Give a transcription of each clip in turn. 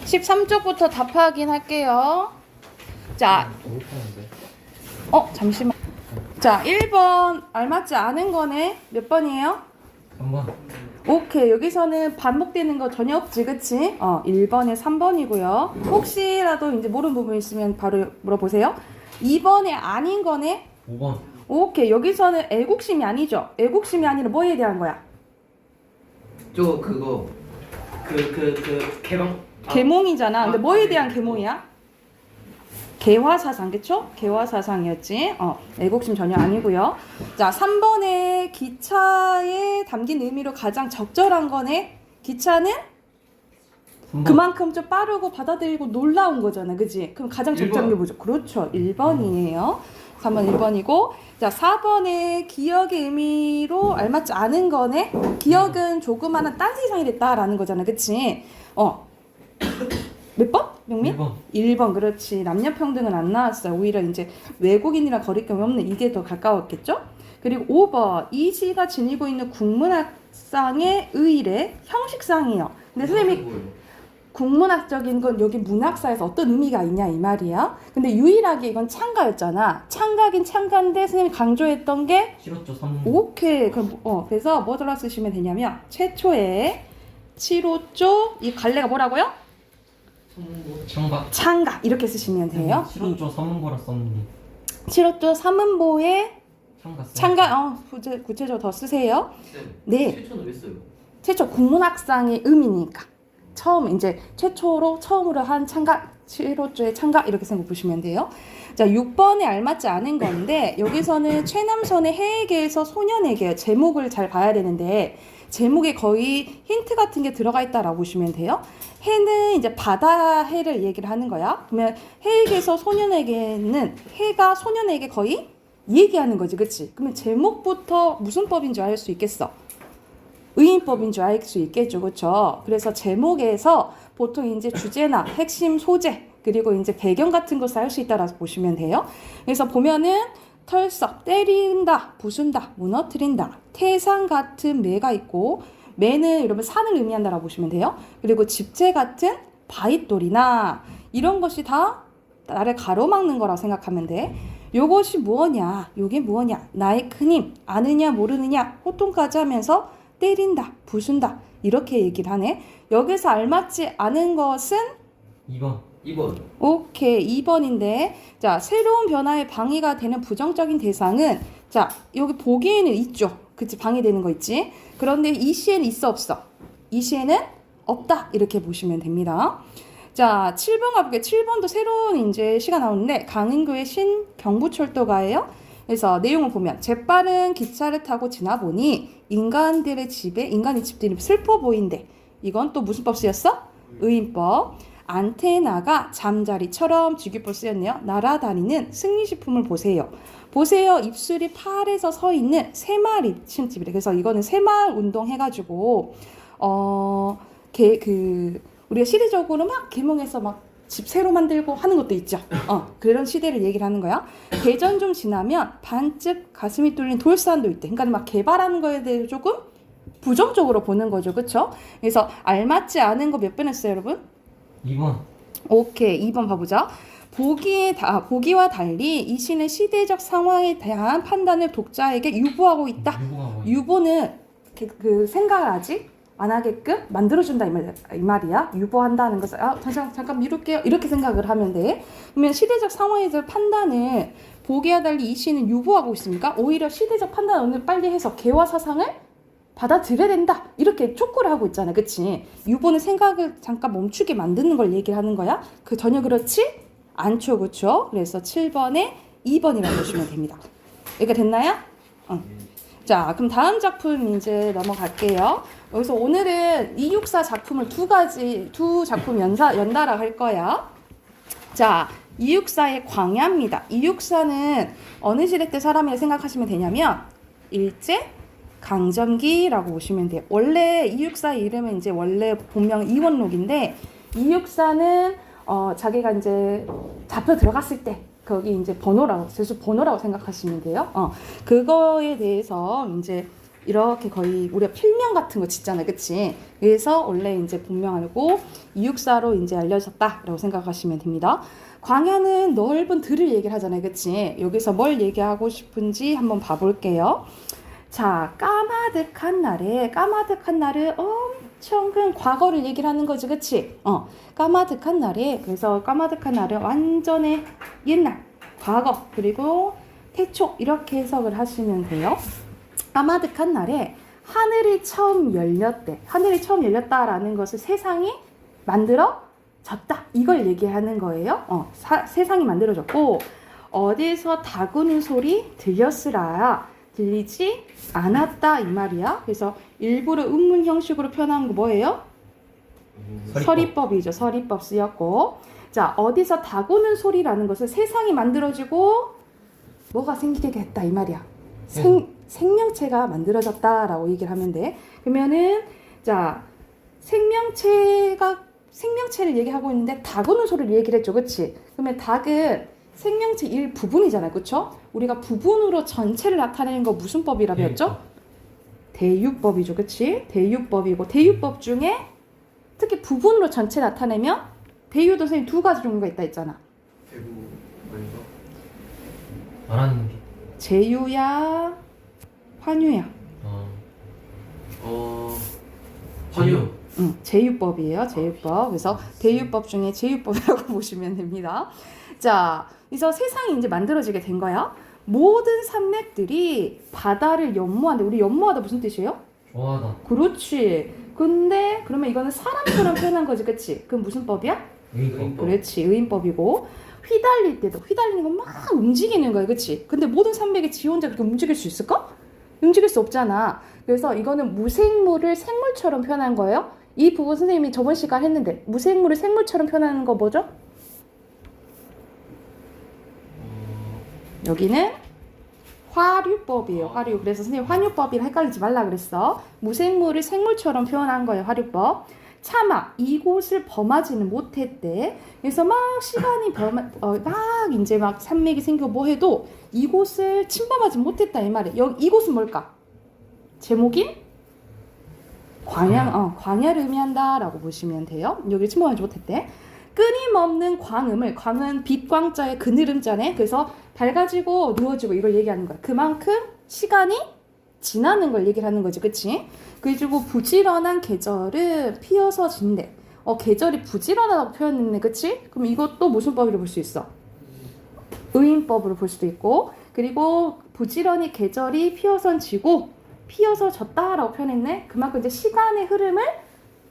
13쪽부터 답 확인할게요. 자, 잠시만. 자, 1번 알맞지 않은 거네. 몇 번이에요? 3번. 오케이. 여기서는 반복되는 거 전혀 없지, 그치? 1번에 3번이고요. 혹시라도 이제 모르는 부분 있으면 바로 물어보세요. 2번에 아닌 거네. 5번. 오케이. 여기서는 애국심이 아니죠. 애국심이 아니라 뭐에 대한 거야? 저 그거 개방 계몽이잖아. 근데 아, 뭐에 네. 대한 계몽이야? 개화사상, 그쵸? 개화사상이었지. 애국심 전혀 아니고요. 자, 3번에 기차에 담긴 의미로 가장 적절한 거네. 기차는 3번. 그만큼 좀 빠르고 받아들이고 놀라운 거잖아, 그지? 그럼 가장 적절한 게 1번. 뭐죠? 그렇죠, 1번이에요. 3번 1번이고, 자, 4번에 기억의 의미로 알맞지 않은 거네. 기억은 조그마한 딴 세상이 됐다라는 거잖아, 그치? 몇 번? 명민? 1번. 1번, 그렇지. 남녀평등은 안 나왔어요. 오히려 이제 외국인이랑 거리낌이 없는 이게 더 가까웠겠죠? 그리고 5번, 이 시가 지니고 있는 국문학상의 의례 형식상이에요. 근데 선생님이 국문학적인 건 여기 문학사에서 어떤 의미가 있냐 이 말이야. 근데 유일하게 이건 창가였잖아. 창가긴 창가인데 선생님이 강조했던 게 실어조 3번. 오케이. 그럼 그래서 뭐 들어 쓰시면 되냐면 최초의 7호조 이 갈래가 뭐라고요? 청각. 창가 이렇게 쓰시면 돼요. 실어조 3번거라 썼는데. 7호조 삼음보의 청각. 창가 구체적으로 더 쓰세요. 네. 최초는 왜 써요? 최초 국문학상의 의미니까 처음 이제 최초로 처음으로 한 창가 7호조의 창가 이렇게 생각 보시면 돼요. 자, 6번에 알맞지 않은 건데 여기서는 최남선의 해에게에서 소년에게 제목을 잘 봐야 되는데 제목에 거의 힌트 같은 게 들어가 있다라고 보시면 돼요. 해는 이제 바다 해를 얘기를 하는 거야. 그러면 해에게서 소년에게는 해가 소년에게 거의 얘기하는 거지, 그렇지? 그러면 제목부터 무슨 법인 줄 알 수 있겠어? 의인법인 줄 알 수 있겠죠, 그렇죠? 그래서 제목에서 보통 이제 주제나 핵심 소재 그리고 이제 배경 같은 것을 알 수 있다라고 보시면 돼요. 그래서 보면은 털썩, 때린다, 부순다, 무너뜨린다, 태산 같은 매가 있고 매는 여러분 산을 의미한다라고 보시면 돼요. 그리고 집재 같은 바윗돌이나 이런 것이 다 나를 가로막는 거라고 생각하면 돼. 요것이 무엇냐, 요게 무엇냐, 나의 큰 힘, 아느냐 모르느냐, 호통까지 하면서 때린다, 부순다 이렇게 얘기를 하네. 여기서 알맞지 않은 것은 2번. 2번. 오케이 2번인데 자 새로운 변화에 방해가 되는 부정적인 대상은 자 여기 보기에는 있죠. 그치 방해되는 거 있지. 그런데 이 시에는 있어 없어? 이 시에는 없다 이렇게 보시면 됩니다. 자 7번 가볼게요. 7번도 새로운 이제 시가 나오는데 강은교의 신 경부철도가예요. 그래서 내용을 보면 재빠른 기차를 타고 지나보니 인간이 집들이 슬퍼 보인대. 이건 또 무슨 법 쓰였어? 의인법. 안테나가 잠자리처럼 주기법 쓰였네요. 날아다니는 승리식품을 보세요. 보세요. 입술이 팔에서 서 있는 새마을 침집이래. 그래서 이거는 새마을 운동 해가지고 우리가 시대적으로 막 계몽해서 막 집 새로 만들고 하는 것도 있죠. 그런 시대를 얘기를 하는 거야. 대전 좀 지나면 반쯤 가슴이 뚫린 돌산도 있대. 그러니까 막 개발하는 거에 대해서 조금 부정적으로 보는 거죠. 그렇죠? 그래서 알맞지 않은 거 몇 번 했어요, 여러분? 2번. 오케이. 2번 봐보자. 보기와 달리 이 시는 시대적 상황에 대한 판단을 독자에게 유보하고 있다. 유보는 그 생각을 아직 안 하게끔 만들어준다 이 말이야. 유보한다는 것을 잠깐 미룰게요. 이렇게 생각을 하면 돼. 그러면 시대적 상황에 대한 판단을 보기와 달리 이 시는 유보하고 있습니까? 오히려 시대적 판단을 빨리 해서 개화 사상을 받아들여야 된다. 이렇게 촉구를 하고 있잖아. 그치? 유보는 생각을 잠깐 멈추게 만드는 걸 얘기를 하는 거야. 전혀 그렇지 않죠. 그쵸? 그래서 7번에 2번이라고 보시면 됩니다. 여기가 됐나요? 자, 그럼 다음 작품 이제 넘어갈게요. 여기서 오늘은 264 작품을 두 작품 연달아 할 거야. 자, 264의 광야입니다. 264는 어느 시대 때 사람이라 생각하시면 되냐면 일제 강점기라고 보시면 돼요. 원래 264 이름은 이제 원래 본명 이원록인데 264는 자기가 이제 잡혀 들어갔을 때 거기 이제 번호라고 제수 번호라고 생각하시면 돼요. 그거에 대해서 이제 이렇게 거의 우리가 필명 같은 거 짓잖아요. 그치? 그래서 원래 이제 본명알고 이육사로 이제 알려졌다라고 생각하시면 됩니다. 광야는 넓은 들을 얘기를 하잖아요. 그치? 여기서 뭘 얘기하고 싶은지 한번 봐볼게요. 자, 까마득한 날에, 까마득한 날을 엄청 큰 과거를 얘기를 하는 거지. 그치? 까마득한 날에, 그래서 까마득한 날은 완전의 옛날, 과거, 그리고 태초, 이렇게 해석을 하시면 돼요. 까마득한 날에 하늘이 처음 열렸대. 하늘이 처음 열렸다라는 것을 세상이 만들어졌다. 이걸 얘기하는 거예요. 세상이 만들어졌고, 어디서 다구는 소리 들렸으라. 들리지 않았다 이 말이야. 그래서 일부러 음문 형식으로 표현한 거 뭐예요? 서리법이죠. 서리법 쓰였고, 자, 어디서 다구는 소리라는 것을 세상이 만들어지고 뭐가 생기게 됐다 이 말이야. 생명체가 만들어졌다라고 얘기를 하면 돼. 그러면은 자, 생명체를 얘기하고 있는데 다구는 소리를 얘기를 했죠. 그치? 그러면 닭은 생명체 일부분이잖아요. 그쵸? 우리가 부분으로 전체를 나타내는 거 무슨 법이라고 했죠? 대유법이죠. 그치? 대유법이고, 대유법 중에 특히 부분으로 전체 나타내면 대유도 선생님 두 가지 종류가 있다 했잖아. 대구 아닌가? 말하는 게. 제유야, 환유야. 환유. 제유법이에요. 제유법. 그래서 대유법 중에 제유법이라고 보시면 됩니다. 자, 그래서 세상이 이제 만들어지게 된 거야. 모든 산맥들이 바다를 연모한다. 우리 연모하다 무슨 뜻이에요? 좋아하다. 그렇지. 근데 그러면 이거는 사람처럼 표현한 거지, 그치? 그건 무슨 법이야? 의인법. 그렇지, 의인법이고. 휘달릴 때도 휘달리는 건 막 움직이는 거야, 그치? 근데 모든 산맥이 지 혼자 그렇게 움직일 수 있을까? 움직일 수 없잖아. 그래서 이거는 무생물을 생물처럼 표현한 거예요. 이 부분 선생님이 저번 시간 했는데 무생물을 생물처럼 표현하는 거 뭐죠? 여기는 화류법이에요. 화류. 그래서 선생님 환유법이랑 헷갈리지 말라 그랬어. 무생물을 생물처럼 표현한 거예요. 화류법. 차마 이곳을 범하지는 못했대. 그래서 막 시간이 막 이제 막 산맥이 생기고 뭐 해도 이곳을 침범하지 못했다 이 말이에요. 이곳은 뭘까? 제목인 광야를 의미한다라고 보시면 돼요. 여기 침범하지 못했대. 끊임없는 광음을, 광은 빛광자의 그늘음자네. 그래서 밝아지고 누워지고 이걸 얘기하는 거야. 그만큼 시간이 지나는 걸 얘기를 하는 거지, 그치? 그리고 부지런한 계절은 피어서 진대. 계절이 부지런하다고 표현했네, 그치? 그럼 이것도 무슨 법으로 볼 수 있어? 의인법으로 볼 수도 있고, 그리고 부지런히 계절이 피어선 지고 피어서 졌다라고 표현했네. 그만큼 이제 시간의 흐름을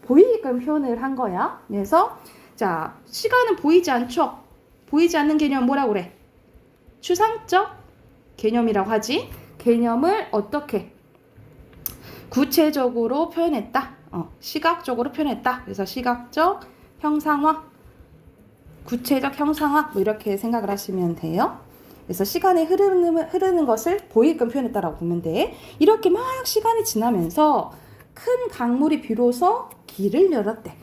보이게끔 표현을 한 거야. 그래서 자, 시간은 보이지 않죠? 보이지 않는 개념 뭐라고 그래? 추상적 개념이라고 하지. 개념을 어떻게 구체적으로 표현했다. 시각적으로 표현했다. 그래서 시각적 형상화, 구체적 형상화 뭐 이렇게 생각을 하시면 돼요. 그래서 시간이 흐르는 것을 보이게끔 표현했다라고 보면 돼. 이렇게 막 시간이 지나면서 큰 강물이 비로소 길을 열었대.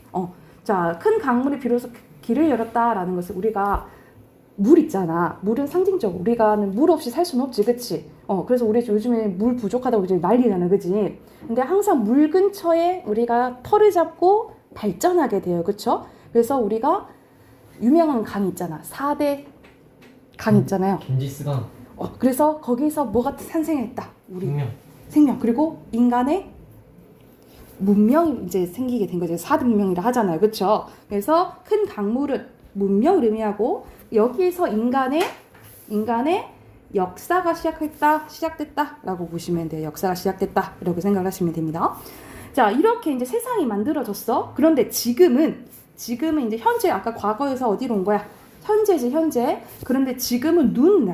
자, 큰 강물이 비로소 길을 열었다라는 것을 우리가 물 있잖아. 물은 상징적으로 우리가 물 없이 살 수는 없지, 그치? 그래서 우리 요즘에 물 부족하다고 이제 난리잖아, 그치? 근데 항상 물 근처에 우리가 털을 잡고 발전하게 돼요, 그쵸? 그래서 우리가 유명한 강 있잖아. 4대 강 있잖아요. 겐지스강. 그래서 거기서 뭐가 산생했다? 우리 생명. 그리고 인간의 문명이 이제 생기게 된 거죠. 4대 문명이라 하잖아요, 그쵸? 그래서 큰 강물은 문명을 의미하고 여기에서 인간의 역사가 시작됐다라고 보시면 돼요. 역사가 시작됐다 이렇게 생각을 하시면 됩니다. 자, 이렇게 이제 세상이 만들어졌어. 그런데 지금은 이제 현재 아까 과거에서 어디로 온 거야? 현재지, 현재. 그런데 지금은 눈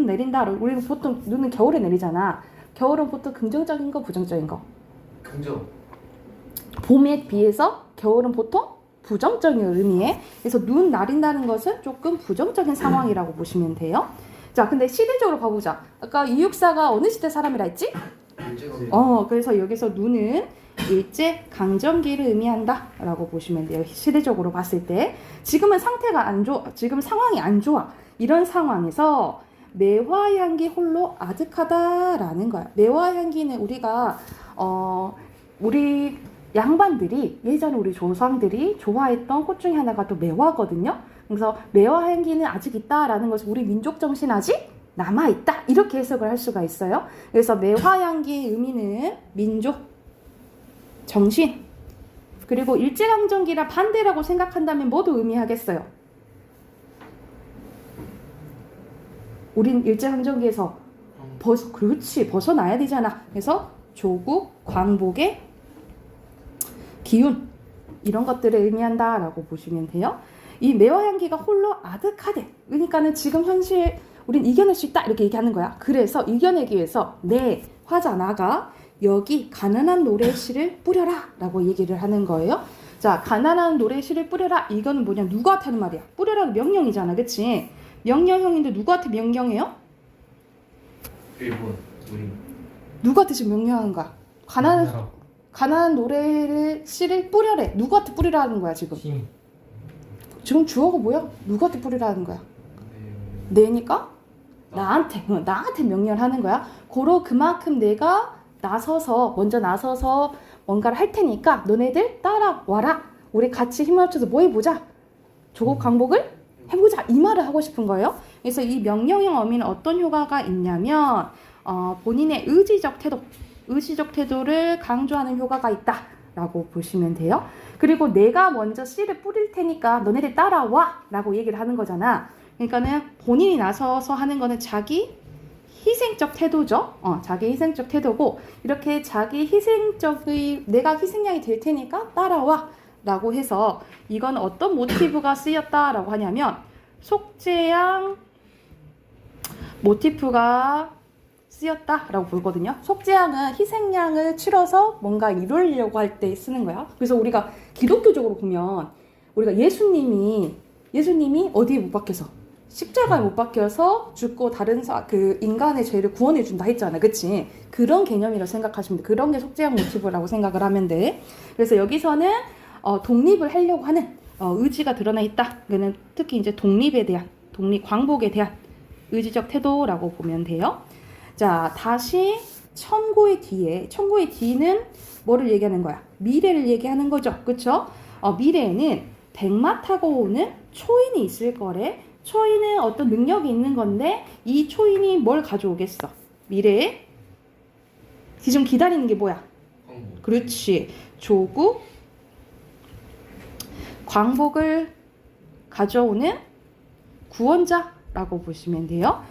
내린다. 우리는 보통 눈은 겨울에 내리잖아. 겨울은 보통 긍정적인 거, 부정적인 거? 긍정. 봄에 비해서 겨울은 보통 부정적인 의미에. 그래서 눈 내린다는 것은 조금 부정적인 상황이라고 보시면 돼요. 자, 근데 시대적으로 가보자. 아까 이육사가 어느 시대 사람이라 했지? 그래서 여기서 눈은 일제 강점기를 의미한다 라고 보시면 돼요. 시대적으로 봤을 때 지금은 상태가 안 좋아, 지금 상황이 안 좋아. 이런 상황에서 매화향기 홀로 아득하다라는 거야. 매화향기는 우리가 우리 양반들이 예전에 우리 조상들이 좋아했던 꽃 중에 하나가 또 매화거든요. 그래서 매화향기는 아직 있다라는 것이 우리 민족 정신 아직 남아있다 이렇게 해석을 할 수가 있어요. 그래서 매화향기의 의미는 민족 정신 그리고 일제강점기랑 반대라고 생각한다면 뭐도 의미하겠어요? 우린 일제강점기에서 그렇지 벗어나야 되잖아. 그래서 조국 광복의 기운 이런 것들을 의미한다라고 보시면 돼요. 이 매화향기가 홀로 아득하대. 그러니까는 지금 현실 우린 이겨낼 수 있다 이렇게 얘기하는 거야. 그래서 이겨내기 위해서 내 화자나가 여기 가난한 노래시를 뿌려라 라고 얘기를 하는 거예요. 자, 가난한 노래시를 뿌려라 이거는 뭐냐 누구한테 하는 말이야. 뿌려라는 명령이잖아. 그치? 명령형인데 누구한테 명령해요? 일본 우리 누구한테 지금 명령하는 거야? 가난한 노래를 씨를 뿌려래. 누구한테 뿌리라는 거야 지금? 힘. 지금 주어가 뭐야? 누구한테 뿌리라는 거야? 내니까 나한테 명령을 하는 거야. 고로 그만큼 내가 먼저 나서서 뭔가를 할 테니까 너네들 따라와라. 우리 같이 힘을 합쳐서 뭐 해보자. 조국 광복을 해보자. 이 말을 하고 싶은 거예요. 그래서 이 명령형 어미는 어떤 효과가 있냐면 본인의 의지적 태도를 강조하는 효과가 있다라고 보시면 돼요. 그리고 내가 먼저 씨를 뿌릴 테니까 너네들 따라와 라고 얘기를 하는 거잖아. 그러니까는 본인이 나서서 하는 거는 자기 희생적 태도죠. 자기 희생적 태도고 이렇게 자기 내가 희생양이 될 테니까 따라와 라고 해서 이건 어떤 모티브가 쓰였다라고 하냐면 속죄양 모티프가 쓰였다라고 보거든요. 속죄양은 희생양을 치러서 뭔가 이루려고 할 때 쓰는 거야. 그래서 우리가 기독교적으로 보면 우리가 예수님이 어디에 못 박혀서 십자가에 못 박혀서 죽고 다른 그 인간의 죄를 구원해 준다 했잖아. 그치? 그런 개념이라고 생각하시면 돼. 그런 게 속죄양 모티브라고 생각을 하면 돼. 그래서 여기서는 독립을 하려고 하는 의지가 드러나 있다. 그는 특히 이제 광복에 대한 의지적 태도라고 보면 돼요. 자, 다시 천고의 뒤는 뭐를 얘기하는 거야? 미래를 얘기하는 거죠. 그쵸? 미래에는 백마 타고 오는 초인이 있을 거래. 초인은 어떤 능력이 있는 건데 이 초인이 뭘 가져오겠어? 미래에 지금 기다리는 게 뭐야? 광복. 그렇지. 조국 광복을 가져오는 구원자라고 보시면 돼요.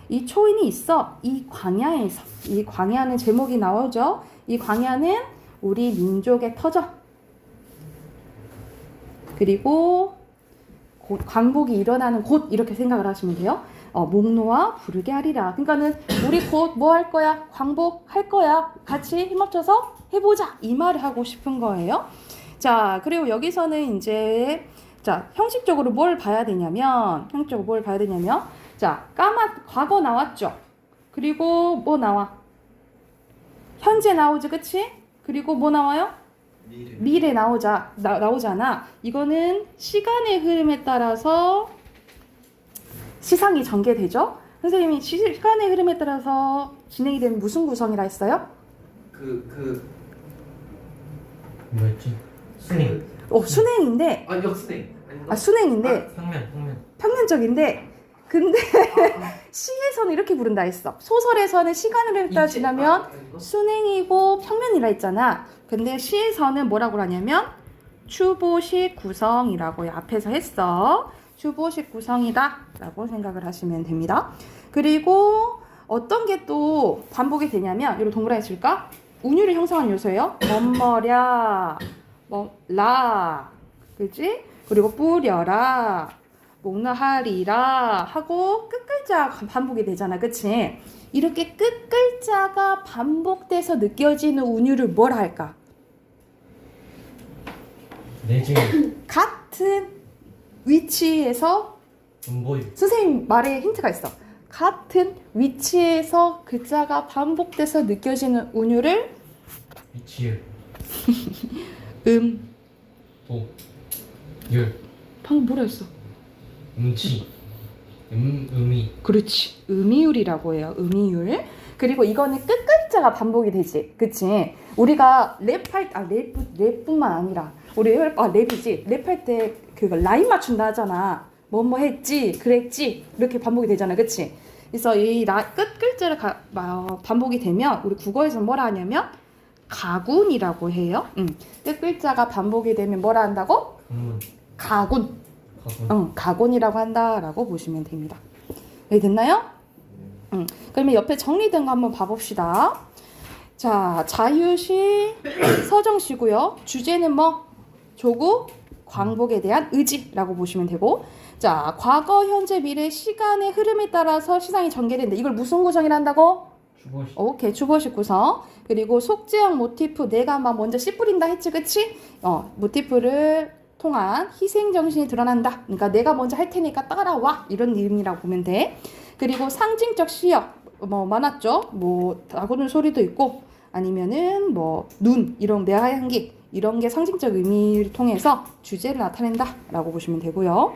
이 초인이 있어. 이 광야는 제목이 나오죠. 이 광야는 우리 민족의 터전. 그리고 광복이 일어나는 곳 이렇게 생각을 하시면 돼요. 목 놓아 부르게 하리라. 그러니까는 우리 곧 뭐 할 거야? 광복할 거야. 같이 힘합쳐서 해보자. 이 말을 하고 싶은 거예요. 자, 그리고 여기서는 이제 형식적으로 뭘 봐야 되냐면 자, 과거 나왔죠. 그리고 뭐 나와? 현재 나오지, 그치? 그리고 뭐 나와요? 미래 나오잖아. 이거는 시간의 흐름에 따라서 시상이 전개되죠. 선생님이 시간의 흐름에 따라서 진행이 되는 무슨 구성이라 했어요? 뭐였지? 순행. 순행인데. 역순행. 순행인데. 평면적인데. 근데 시에서는 이렇게 부른다 했어. 소설에서는 시간을 따라 지나면 순행이고 평면이라 했잖아. 근데 시에서는 뭐라고 하냐면 추보식 구성이라고 앞에서 했어. 추보식 구성이다 라고 생각을 하시면 됩니다. 그리고 어떤 게 또 반복이 되냐면 이런 동그라미 칠까? 운율을 형성하는 요소예요. 멋머랴 라 그치? 그리고 뿌려라 목나하리라 하고 끝글자 반복이 되잖아. 그치? 이렇게 끝글자가 반복돼서 느껴지는 운율을 뭐라 할까? 내지. 같은 위치에서 음보유. 선생님 말에 힌트가 있어. 같은 위치에서 글자가 반복돼서 느껴지는 운율을 위치율. 도. 율. 방금 뭐라 했어? 음치. 음이. 그렇지. 음이율이라고 해요. 음이율. 그리고 이거는 끝글자가 반복이 되지. 그치? 우리가 랩뿐만 아니라 우리 랩이지. 랩할 때 그거 라인 맞춘다 하잖아. 뭐뭐 했지, 그랬지 이렇게 반복이 되잖아. 그치? 그래서 이 끝글자를 반복이 되면 우리 국어에서 뭐라 하냐면 가군이라고 해요. 끝글자가 반복이 되면 뭐라 한다고? 가군. 가군이라고 한다라고 보시면 됩니다. 네, 됐나요? 그러면 옆에 정리된 거 한번 봐봅시다. 자, 자유시, 서정시고요. 주제는 뭐? 조국, 광복에 대한 의지라고 보시면 되고, 자, 과거, 현재, 미래, 시간의 흐름에 따라서 시상이 전개된다. 이걸 무슨 구성이라 한다고? 주버시. 오케이, 주버식 구성. 그리고 속죄형 모티프, 내가 막 먼저 씨 뿌린다 했지, 그치? 모티프를 통한 희생 정신이 드러난다. 그러니까 내가 먼저 할 테니까 따라와. 이런 의미라고 보면 돼. 그리고 상징적 시역, 많았죠. 다구는 소리도 있고, 아니면은 눈, 이런 매화향기, 이런 게 상징적 의미를 통해서 주제를 나타낸다라고 보시면 되고요.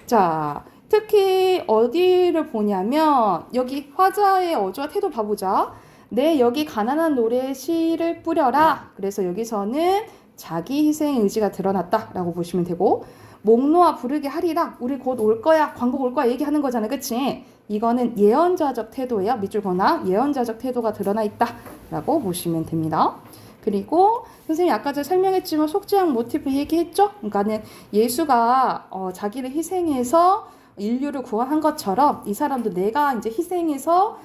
자, 특히 어디를 보냐면 여기 화자의 어조와 태도 봐보자. 내 여기 가난한 노래에 씨를 뿌려라. 그래서 여기서는 자기 희생의 의지가 드러났다라고 보시면 되고, 목 놓아 부르게 하리라. 우리 곧 올 거야. 광복 올 거야. 얘기하는 거잖아. 그치? 이거는 예언자적 태도예요. 밑줄 거나 예언자적 태도가 드러나 있다라고 보시면 됩니다. 그리고 선생님이 아까 전에 설명했지만 속죄형 모티프 얘기했죠? 그러니까는 예수가 자기를 희생해서 인류를 구원한 것처럼 이 사람도 내가 이제 희생해서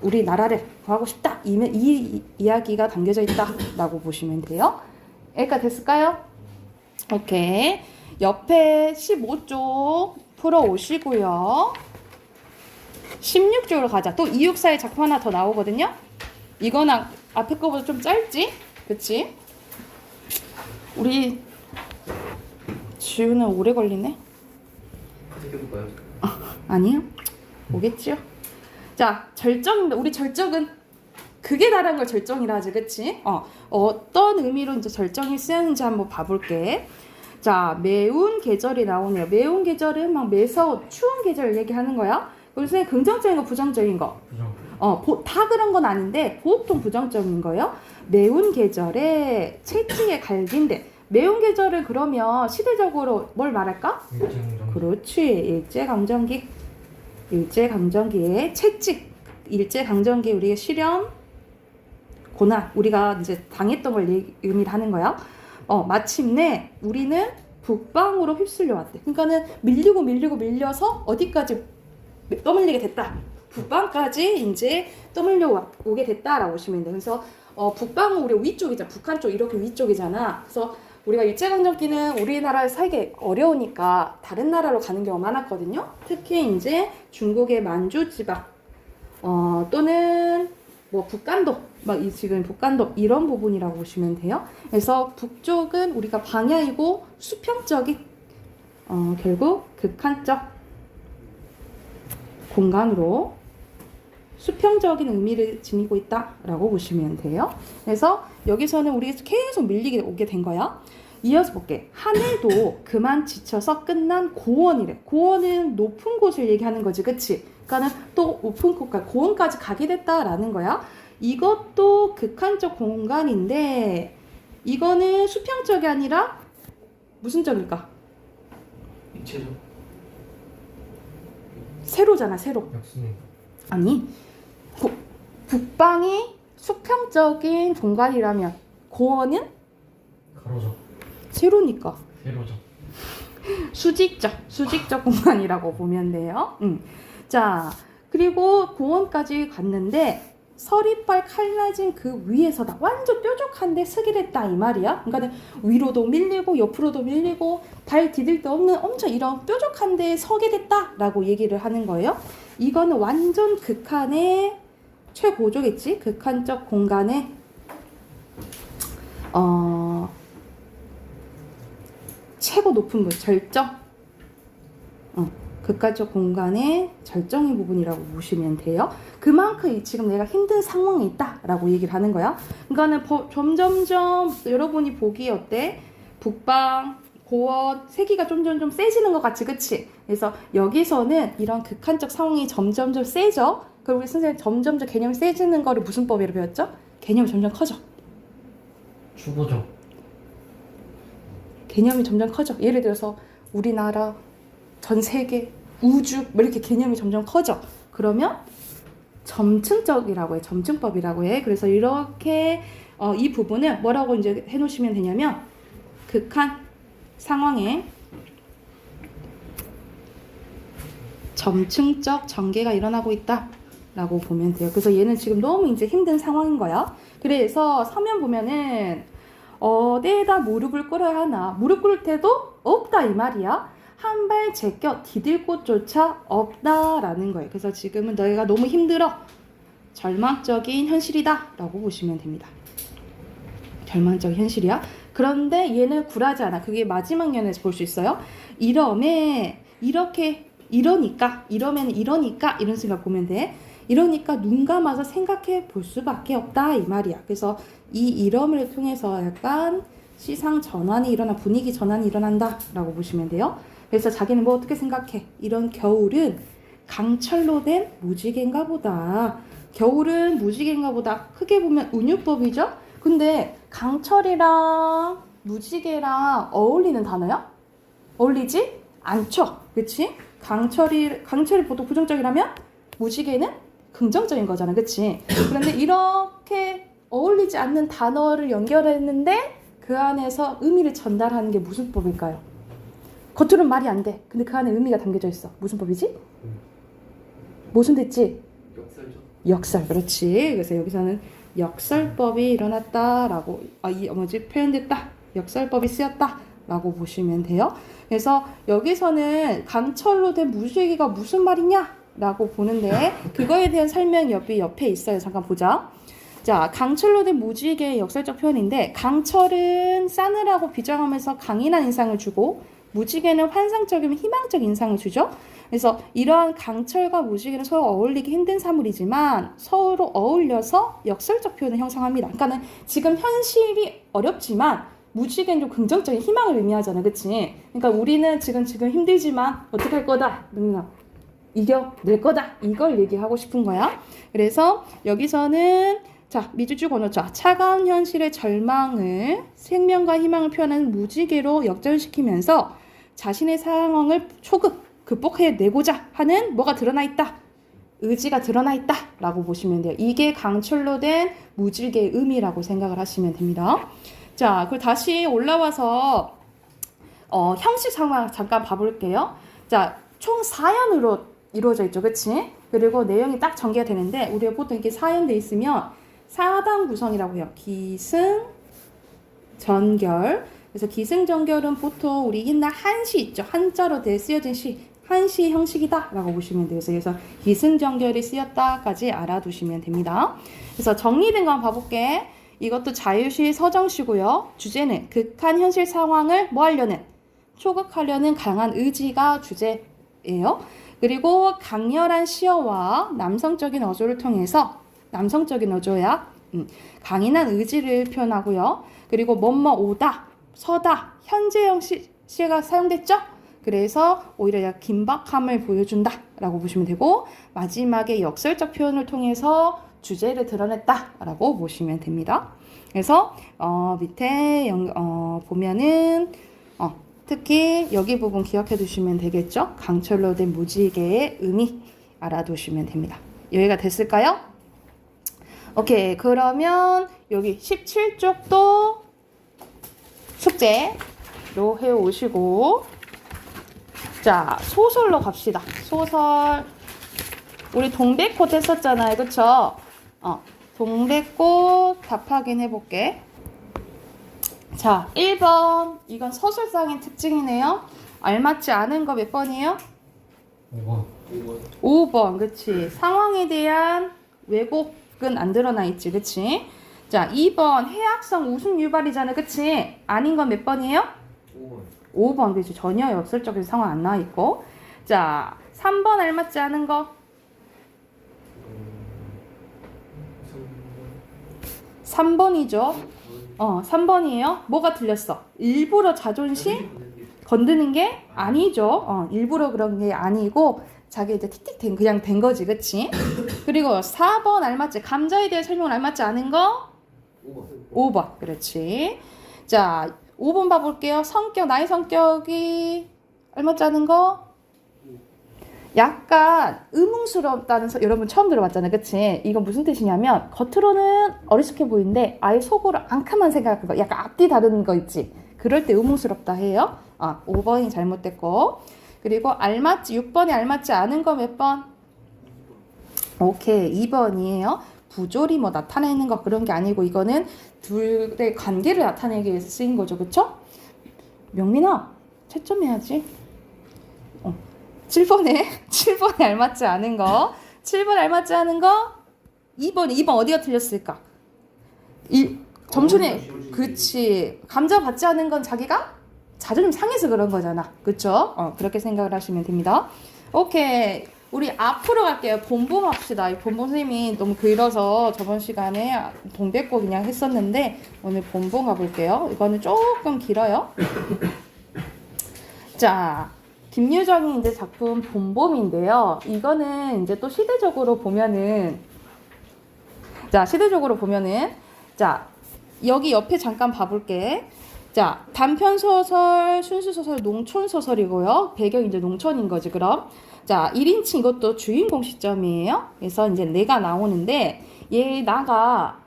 우리 나라를 구하고 싶다. 이 이야기가 담겨져 있다라고 보시면 돼요. 여기까지 됐을까요? 오케이. 옆에 15쪽 풀어 오시고요. 16쪽으로 가자. 또 264의 작품 하나 더 나오거든요. 이거는 앞에 거보다 좀 짧지? 그치? 우리 지우는 오래 걸리네? 해볼까요? 아니요. 오겠지요? 자, 절정입니다. 우리 절정은 극에 달한 걸 절정이라 하지, 그치? 어떤 의미로 이제 절정이 쓰였는지 한번 봐볼게. 자, 매운 계절이 나오네요. 매운 계절은 막 매서운 추운 계절 얘기하는 거야. 그래서 긍정적인 거, 부정적인 거. 다 그런 건 아닌데 보통 부정적인 거예요. 매운 계절에 채찍에 갈긴데, 매운 계절을 그러면 시대적으로 뭘 말할까? 일제강점기. 그렇지. 일제강점기의 채찍. 일제강점기 우리의 시련, 고난, 우리가 이제 당했던 걸 의미를 하는 거야. 마침내 우리는 북방으로 휩쓸려 왔대. 그러니까는 밀려서 어디까지 떠밀리게 됐다. 북방까지 이제 떠밀려 오게 됐다라고 보시면 돼요. 그래서 북방은 우리 위쪽이잖아. 북한 쪽 이렇게 위쪽이잖아. 그래서 우리가 일제강점기는 우리나라에 살기 어려우니까 다른 나라로 가는 경우가 많았거든요. 특히 이제 중국의 만주 지방, 또는 북간도, 지금 북간도 이런 부분이라고 보시면 돼요. 그래서 북쪽은 우리가 방야이고 수평적인, 결국 극한적 공간으로 수평적인 의미를 지니고 있다라고 보시면 돼요. 그래서 여기서는 우리가 계속 밀리게 오게 된 거야. 이어서 볼게. 하늘도 그만 지쳐서 끝난 고원이래. 고원은 높은 곳을 얘기하는 거지, 그치? 그러니까는 또 높은 곳까지, 고원까지 가게 됐다라는 거야. 이것도 극한적 공간인데, 이거는 수평적이 아니라 무슨 적일까? 입체적. 세로잖아, 세로. 역순위. 아니, 북방이 수평적인 공간이라면 고원은 가로적. 세로니까 세로적. 수직적 공간이라고 보면 돼요. 자, 그리고 고원까지 갔는데 서리빨 칼라진 그 위에서다. 완전 뾰족한데 서기를 했다 이 말이야. 그러니까 위로도 밀리고 옆으로도 밀리고 발 디딜 데 없는 엄청 이런 뾰족한데 서게 됐다라고 얘기를 하는 거예요. 이거는 완전 극한의 최고조겠지. 극한적 공간의 최고 높은 곳, 절정. 극한적 공간의 절정의 부분이라고 보시면 돼요. 그만큼 지금 내가 힘든 상황에 있다라고 얘기를 하는 거야. 그러니까는 점점점 여러분이 보기에 어때? 북방 고어 세기가 좀 세지는 것 같지, 그치? 그래서 여기서는 이런 극한적 상황이 점점점 세져. 그리고 우리 선생님 점점점 개념이 세지는 거를 무슨 법이라고 배웠죠? 개념이 점점 커져. 추보정. 개념이 점점 커져. 예를 들어서 우리나라, 전 세계, 우주 뭐 이렇게 개념이 점점 커져. 그러면 점층적이라고 해. 점층법이라고 해. 그래서 이렇게 이 부분을 뭐라고 이제 해놓으시면 되냐면 극한 상황에 점층적 전개가 일어나고 있다라고 보면 돼요. 그래서 얘는 지금 너무 이제 힘든 상황인 거야. 그래서 서면 보면은 어디에다 무릎을 꿇어야 하나? 무릎 꿇을 때도 없다 이 말이야. 한 발 제껴 디딜 곳조차 없다라는 거예요. 그래서 지금은 너희가 너무 힘들어. 절망적인 현실이다 라고 보시면 됩니다. 절망적인 현실이야. 그런데 얘는 굴하지 않아. 그게 마지막 연에서 볼 수 있어요. 이러면 이러니까 이런 생각 보면 돼. 이러니까 눈 감아서 생각해 볼 수밖에 없다 이 말이야. 그래서 이 이름을 통해서 약간 시상 전환이 일어나 분위기 전환이 일어난다 라고 보시면 돼요. 그래서 자기는 뭐 어떻게 생각해? 이런 겨울은 강철로 된 무지개인가 보다. 겨울은 무지개인가 보다. 크게 보면 운유법이죠. 근데 강철이랑 무지개랑 어울리는 단어야? 어울리지 않죠. 그치? 강철이 보통 부정적이라면 무지개는 긍정적인 거잖아. 그치? 그런데 이렇게 어울리지 않는 단어를 연결했는데 그 안에서 의미를 전달하는 게 무슨 법일까요? 겉으로는 말이 안 돼. 근데 그 안에 의미가 담겨져 있어. 무슨 법이지? 무슨 됐지? 역설적. 역설. 그렇지. 그래서 여기서는 역설법이 일어났다라고 표현됐다. 역설법이 쓰였다라고 보시면 돼요. 그래서 여기서는 강철로 된 무지개가 무슨 말이냐라고 보는데 그거에 대한 설명이 옆에 있어요. 잠깐 보자. 자, 강철로 된 무지개의 역설적 표현인데 강철은 싸늘하고 비장하면서 강인한 인상을 주고 무지개는 환상적이면 희망적 인상을 주죠. 그래서 이러한 강철과 무지개는 서로 어울리기 힘든 사물이지만 서로 어울려서 역설적 표현을 형성합니다. 그러니까는 지금 현실이 어렵지만 무지개는 좀 긍정적인 희망을 의미하잖아, 그치? 그러니까 우리는 지금 힘들지만 어떻게 할 거다? 이겨낼 거다. 이걸 얘기하고 싶은 거야. 그래서 여기서는 자, 미주주 건너자 차가운 현실의 절망을 생명과 희망을 표현하는 무지개로 역전시키면서 자신의 상황을 극복해내고자 하는 뭐가 드러나 있다. 의지가 드러나 있다 라고 보시면 돼요. 이게 강철로 된 무지개의 의미라고 생각을 하시면 됩니다. 자, 그리고 다시 올라와서 형식 상황 잠깐 봐볼게요. 자, 총 4연으로 이루어져 있죠. 그치? 그리고 내용이 딱 전개가 되는데 우리가 보통 이렇게 4연돼 있으면 4단 구성이라고 해요. 기승, 전결. 그래서 기승전결은 보통 우리 옛날 한시 있죠. 한자로 쓰여진 시, 한시 형식이다 라고 보시면 돼요. 그래서 기승전결이 쓰였다까지 알아두시면 됩니다. 그래서 정리된 거 한번 봐볼게. 이것도 자유시 서정시고요. 주제는 극한 현실 상황을 뭐 하려는? 초극하려는 강한 의지가 주제예요. 그리고 강렬한 시어와 남성적인 어조를 통해서 남성적인 어조야. 강인한 의지를 표현하고요. 그리고 뭐뭐 오다, 서다, 현재형 시가 사용됐죠? 그래서 오히려 긴박함을 보여준다 라고 보시면 되고 마지막에 역설적 표현을 통해서 주제를 드러냈다 라고 보시면 됩니다. 그래서 밑에 보면은 특히 여기 부분 기억해 두시면 되겠죠? 강철로 된 무지개의 의미 알아두시면 됩니다. 여기가 됐을까요? 오케이, 그러면 여기 17쪽도 숙제로 해오시고 자, 소설로 갑시다. 소설 우리 동백꽃 했었잖아요. 그쵸? 동백꽃 답 확인해볼게. 자, 1번 이건 서술상의 특징이네요. 알맞지 않은 거 몇 번이에요? 5번. 5번. 그치? 상황에 대한 왜곡은 안 드러나 있지. 그치? 자, 2번 해악성 웃음 유발이잖아. 그치? 아닌 건 몇 번이에요? 5번. 5번. 그치? 전혀 역설적인 상황 안 나와 있고. 자, 3번 알맞지 않은 거 3번이죠. 3번이에요. 뭐가 틀렸어? 일부러 자존심? 건드는 게 아니죠. 일부러 그런 게 아니고 자기 이제 틱틱 그냥 된 거지, 그치? 그리고 4번 알맞지? 감자에 대해 설명을 알맞지 않은 거? 5번. 그렇지. 자, 5번 봐볼게요. 성격, 나의 성격이 알맞지 않은 거? 약간 의문스럽다는 여러분 처음 들어봤잖아요, 그치? 이건 무슨 뜻이냐면 겉으로는 어리숙해 보이는데 아예 속으로 앙큼한 생각을 거, 약간 앞뒤 다른 거 있지? 그럴 때 의문스럽다 해요. 5번이 잘못됐고, 그리고 알맞지 6번이 알맞지 않은 거 몇 번? 오케이, 2번이에요. 부조리 뭐 나타내는 거 그런 게 아니고 이거는 둘의 관계를 나타내기 위해서 쓰인 거죠, 그쵸? 명민아, 채점해야지. 7번에 알맞지 않은 거. 7번 알맞지 않은 거. 2번 어디가 틀렸을까? 점순이, 그치. 감자 받지 않은 건 자기가 자존심 상해서 그런 거잖아. 그쵸? 그렇게 생각을 하시면 됩니다. 오케이. 우리 앞으로 갈게요. 본봉 합시다. 이 본봉 선생님이 너무 길어서 저번 시간에 동백고 그냥 했었는데 오늘 본봉 가볼게요. 이거는 조금 길어요. 자, 김유정이 이제 작품 본봄인데요. 이거는 이제 또 시대적으로 보면은, 자, 여기 옆에 잠깐 봐볼게. 자, 단편소설, 순수소설, 농촌소설이고요. 배경이 이제 농촌인 거지, 그럼. 자, 1인칭 이것도 주인공 시점이에요. 그래서 이제 내가 나오는데, 나가,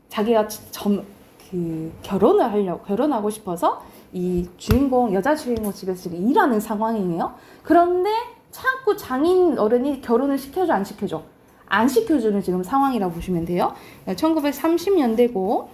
자기가 결혼하고 싶어서 이 여자 주인공 집에서 지금 일하는 상황이에요. 그런데 자꾸 장인 어른이 결혼을 시켜줘, 안 시켜줘? 안 시켜주는 지금 상황이라고 보시면 돼요. 1930년대고,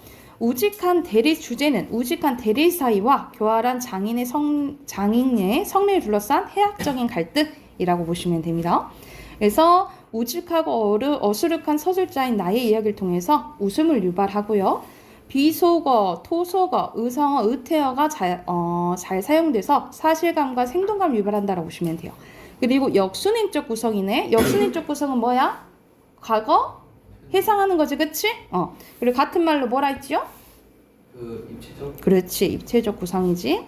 주제는 우직한 대리 사이와 교활한 장인의 성례를 둘러싼 해학적인 갈등이라고 보시면 됩니다. 그래서 우직하고 어수룩한 서술자인 나의 이야기를 통해서 웃음을 유발하고요. 비속어, 토속어, 의성어, 의태어가 잘 사용돼서 사실감과 생동감을 유발한다라고 보시면 돼요. 그리고 역순행적 구성이네. 역순행적 구성은 뭐야? 과거? 해상하는 거지, 그치? 그리고 같은 말로 뭐라 했지요? 입체적? 그렇지, 입체적 구성이지.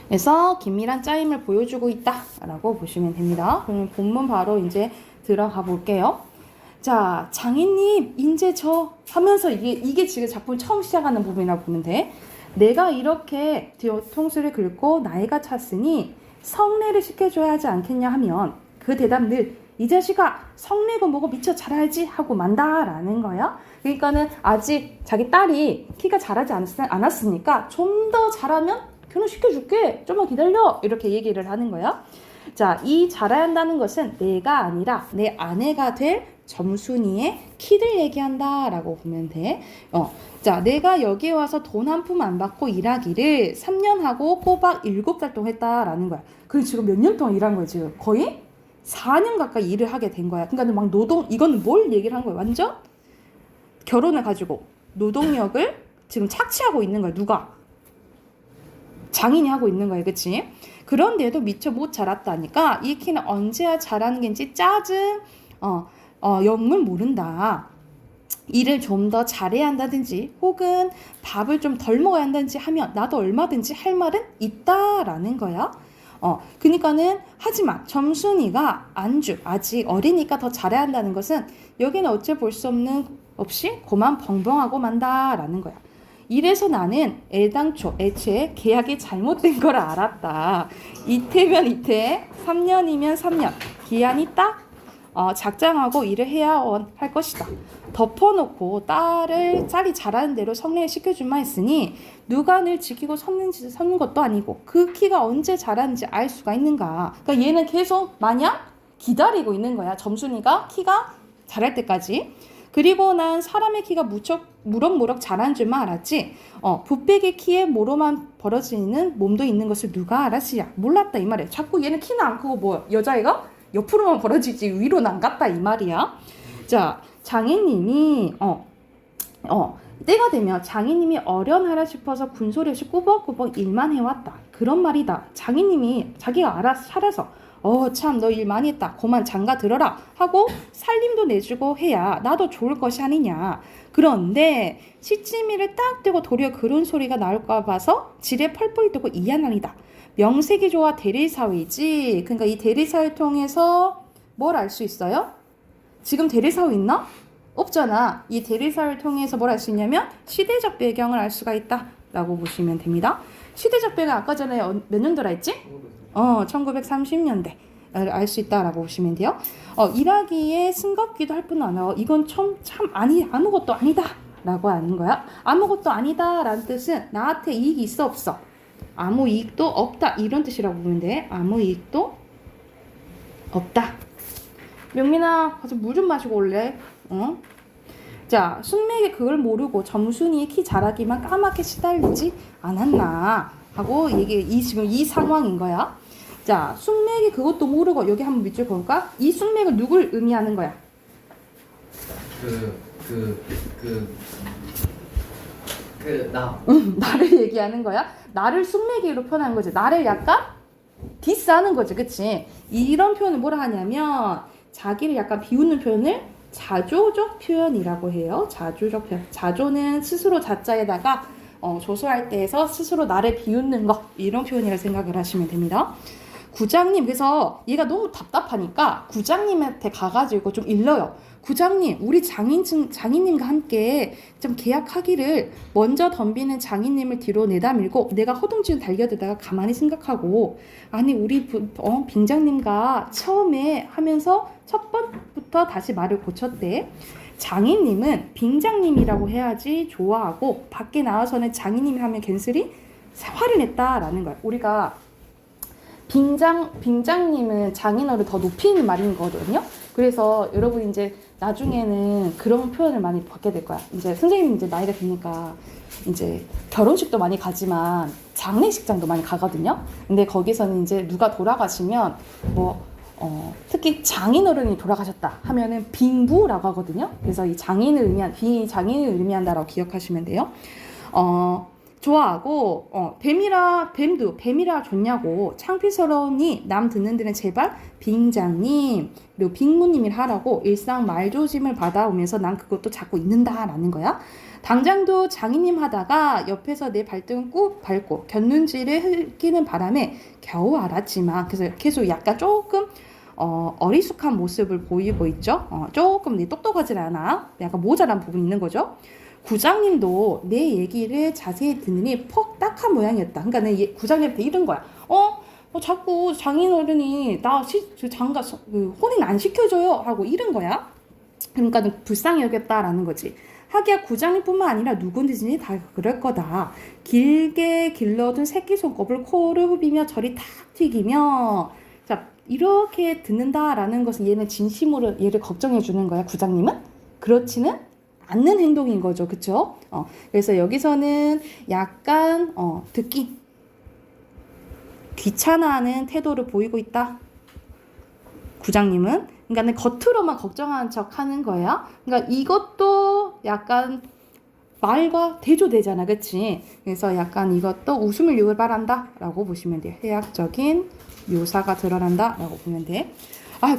그래서 긴밀한 짜임을 보여주고 있다라고 보시면 됩니다. 그러면 본문 바로 이제 들어가 볼게요. 자, 장인님, 이제 저 하면서 이게 지금 작품 처음 시작하는 부분이라고 보면 돼. 내가 이렇게 뒤통수를 긁고 나이가 찼으니 성례를 시켜줘야 하지 않겠냐 하면 그 대답 늘 이 자식아 성례고 뭐고 미쳐 자라야지 하고 만다라는 거야. 그러니까는 아직 자기 딸이 키가 자라지 않았으니까 좀 더 자라면 결혼시켜줄게. 좀만 기다려. 이렇게 얘기를 하는 거야. 자, 이 자라야 한다는 것은 내가 아니라 내 아내가 될 점순이의 키를 얘기한다라고 보면 돼. 자, 내가 여기에 와서 돈 한 푼 안 받고 일하기를 3년 하고 꼬박 7달 동안 했다라는 거야. 그럼 지금 몇 년 동안 일한 거야, 지금? 거의 4년 가까이 일을 하게 된 거야. 그러니까 막 이거는 뭘 얘기를 한 거야? 완전 결혼을 가지고 노동력을 지금 착취하고 있는 거야. 누가? 장인이 하고 있는 거야, 그치? 그런데도 미처 못 자랐다니까 이 키는 언제야 자라는 게인지 짜증, 영문 모른다. 일을 좀 더 잘해야 한다든지 혹은 밥을 좀 덜 먹어야 한다든지 하면 나도 얼마든지 할 말은 있다라는 거야. 그러니까는 하지만 점순이가 아직 어리니까 더 잘해야 한다는 것은 여기는 어째 볼 수 없이 고만 벙벙하고 만다라는 거야. 이래서 나는 애초에 계약이 잘못된 걸 알았다. 이태면 이태, 3년이면 3년, 기한이 딱 작정하고 일을 해야 할 것이다. 덮어놓고 딸이 잘하는 대로 성례를 시켜주마 했으니 누가 늘 지키고 섰는 것도 아니고 그 키가 언제 자라는지 알 수가 있는가. 그러니까 얘는 계속 마냥 기다리고 있는 거야. 점순이가 키가 자랄 때까지. 그리고 난 사람의 키가 무럭무럭 자라는 줄만 알았지. 붓배기 키에 모로만 벌어지는 몸도 있는 것을 누가 알았으랴. 몰랐다 이 말이야. 자꾸 얘는 키는 안 크고 뭐 여자애가 옆으로만 벌어지지 위로는 안 갔다 이 말이야. 자, 장인님이 때가 되면 장인님이 어련하라 싶어서 군소리 없이 꾸벅꾸벅 일만 해왔다. 그런 말이다. 장인님이 자기가 알아서 살아서 참 너 일 많이 했다. 그만 장가 들어라 하고 살림도 내주고 해야 나도 좋을 것이 아니냐. 그런데 시치미를 딱 뜨고 도리어 그런 소리가 나올까 봐서 지레 펄펄 뜨고 이하나니다. 명색이 좋아 대리사위지. 그러니까 이 대리사위 통해서 뭘 알 수 있어요? 지금 대리사위 있나? 없잖아. 이 대리사위를 통해서 뭘 알 수 있냐면 시대적 배경을 알 수가 있다 라고 보시면 됩니다. 시대적 배경 아까 전에 몇 년도라 했지? 1930년대 알 수 있다라고 보시면 돼요. 일하기에 승겁기도 할 뿐 아니라 이건 참 아무것도 아니다 라고 하는 거야. 아무것도 아니다 라는 뜻은 나한테 이익이 있어 없어? 아무 이익도 없다 이런 뜻이라고 보면 돼. 아무 이익도 없다. 명민아 가서 물 좀 마시고 올래? 자, 순맥이 그걸 모르고 점순이의 키 자라기만 까맣게 시달리지 않았나 하고 이게 지금 이 상황인 거야. 자, 순맥이 그것도 모르고 여기 한번 밑줄 볼까? 이 순맥을 누굴 의미하는 거야? 나. 나를 얘기하는 거야. 나를 순맥이로 표현하는 거지. 나를 약간 디스하는 거지, 그치? 이런 표현을 뭐라 하냐면 자기를 약간 비웃는 표현을 자조적 표현이라고 해요. 자조적 표현. 자조는 스스로 자자에다가 조소할 때에서 스스로 나를 비웃는 거 이런 표현이라 생각을 하시면 됩니다. 구장님, 그래서 얘가 너무 답답하니까 구장님한테 가가지고 좀 일러요. 구장님, 우리 장인님과 함께 좀 계약하기를. 먼저 덤비는 장인님을 뒤로 내다밀고 내가 허둥지둥 달겨들다가 가만히 생각하고, 아니 우리 빙장님과 처음에 하면서 첫 번부터 다시 말을 고쳤대. 장인님은 빙장님이라고 해야지 좋아하고 밖에 나와서는 장인님이 하면 괜스리 화를 냈다라는 거야. 우리가 빙장님은 장인어를 더 높이는 말인 거거든요. 그래서 여러분 이제 나중에는 그런 표현을 많이 받게 될 거야. 이제 선생님 이제 나이가 드니까 이제 결혼식도 많이 가지만 장례식장도 많이 가거든요. 근데 거기서는 이제 누가 돌아가시면 특히 장인어른이 돌아가셨다 하면은 빙부라고 하거든요. 그래서 이 장인을 의미한다라고 기억하시면 돼요. 좋아하고 뱀이라 좋냐고 창피스러우니 남 듣는 데는 제발 빙장님 그리고 빙무님이라 하라고 일상 말조짐을 받아오면서 난 그것도 자꾸 잊는다라는 거야. 당장도 장인님 하다가 옆에서 내 발등을 꾹 밟고 곁눈질을 흘기는 바람에 겨우 알았지만, 그래서 계속 약간 조금 어리숙한 모습을 보이고 있죠. 조금 똑똑하지 않아. 약간 모자란 부분이 있는 거죠. 구장님도 내 얘기를 자세히 듣느니 퍽 딱한 모양이었다. 그러니까 내 구장님한테 이런 거야. 자꾸 장인어른이 나 장가 혼인 안 시켜줘요 하고 이런 거야. 그러니까 불쌍히 여겼다라는 거지. 하기야 구장님뿐만 아니라 누구든지 다 그럴 거다. 길게 길러둔 새끼손꼽을 코를 후비며 저리 탁 튀기며, 자 이렇게 듣는다라는 것은 얘는 진심으로 얘를 걱정해 주는 거야. 구장님은 그렇지는 않는 행동인 거죠. 그쵸? 그래서 여기서는 약간 듣기 귀찮아하는 태도를 보이고 있다. 구장님은. 그러니까 겉으로만 걱정하는 척 하는 거야. 그러니까 이것도 약간 말과 대조되잖아. 그치? 그래서 약간 이것도 웃음을 유발한다 라고 보시면 돼요. 해학적인 묘사가 드러난다 라고 보면 돼.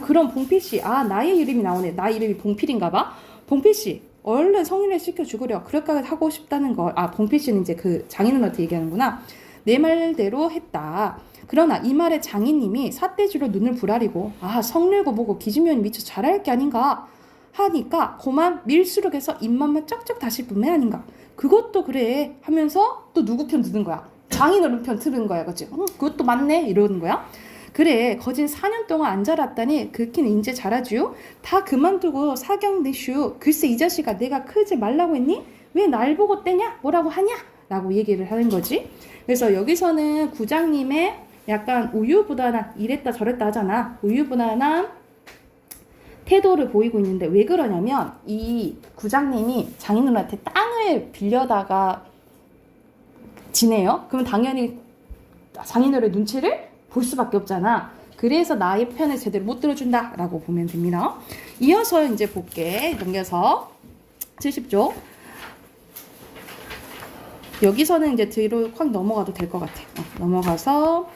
그럼 봉필씨. 나의 이름이 나오네. 나 이름이 봉필인가 봐. 봉필씨 얼른 성인을 시켜 죽으려 그럴까 하고 싶다는 걸. 봉필씨는 이제 그 장인어른한테 얘기하는구나. 내 말대로 했다. 그러나 이 말에 장인님이 삿대질로 눈을 부라리고 성늙고 보고 기지면이 미쳐 잘할 게 아닌가 하니까 그만 밀수록에서 입만만 쩍쩍 다실 뿐만 아닌가. 그것도 그래 하면서 또 누구 편 드는 거야? 장인어른 편 들은 거야. 그치? 그것도 맞네 이러는 거야. 그래 거진 4년 동안 안 자랐다니 그 키는 이제 자라지요? 다 그만두고 사경내슈. 글쎄 이 자식아 내가 크지 말라고 했니? 왜 날 보고 떼냐? 뭐라고 하냐? 라고 얘기를 하는 거지. 그래서 여기서는 구장님의 약간 우유부단한 이랬다 저랬다 하잖아. 우유부단한 태도를 보이고 있는데 왜 그러냐면 이 구장님이 장인어른한테 땅을 빌려다가 지내요. 그러면 당연히 장인어른의 눈치를 볼 수밖에 없잖아. 그래서 나의 편을 제대로 못 들어준다 라고 보면 됩니다. 이어서 이제 볼게. 넘겨서 70쪽. 여기서는 이제 뒤로 확 넘어가도 될 것 같아. 넘어가서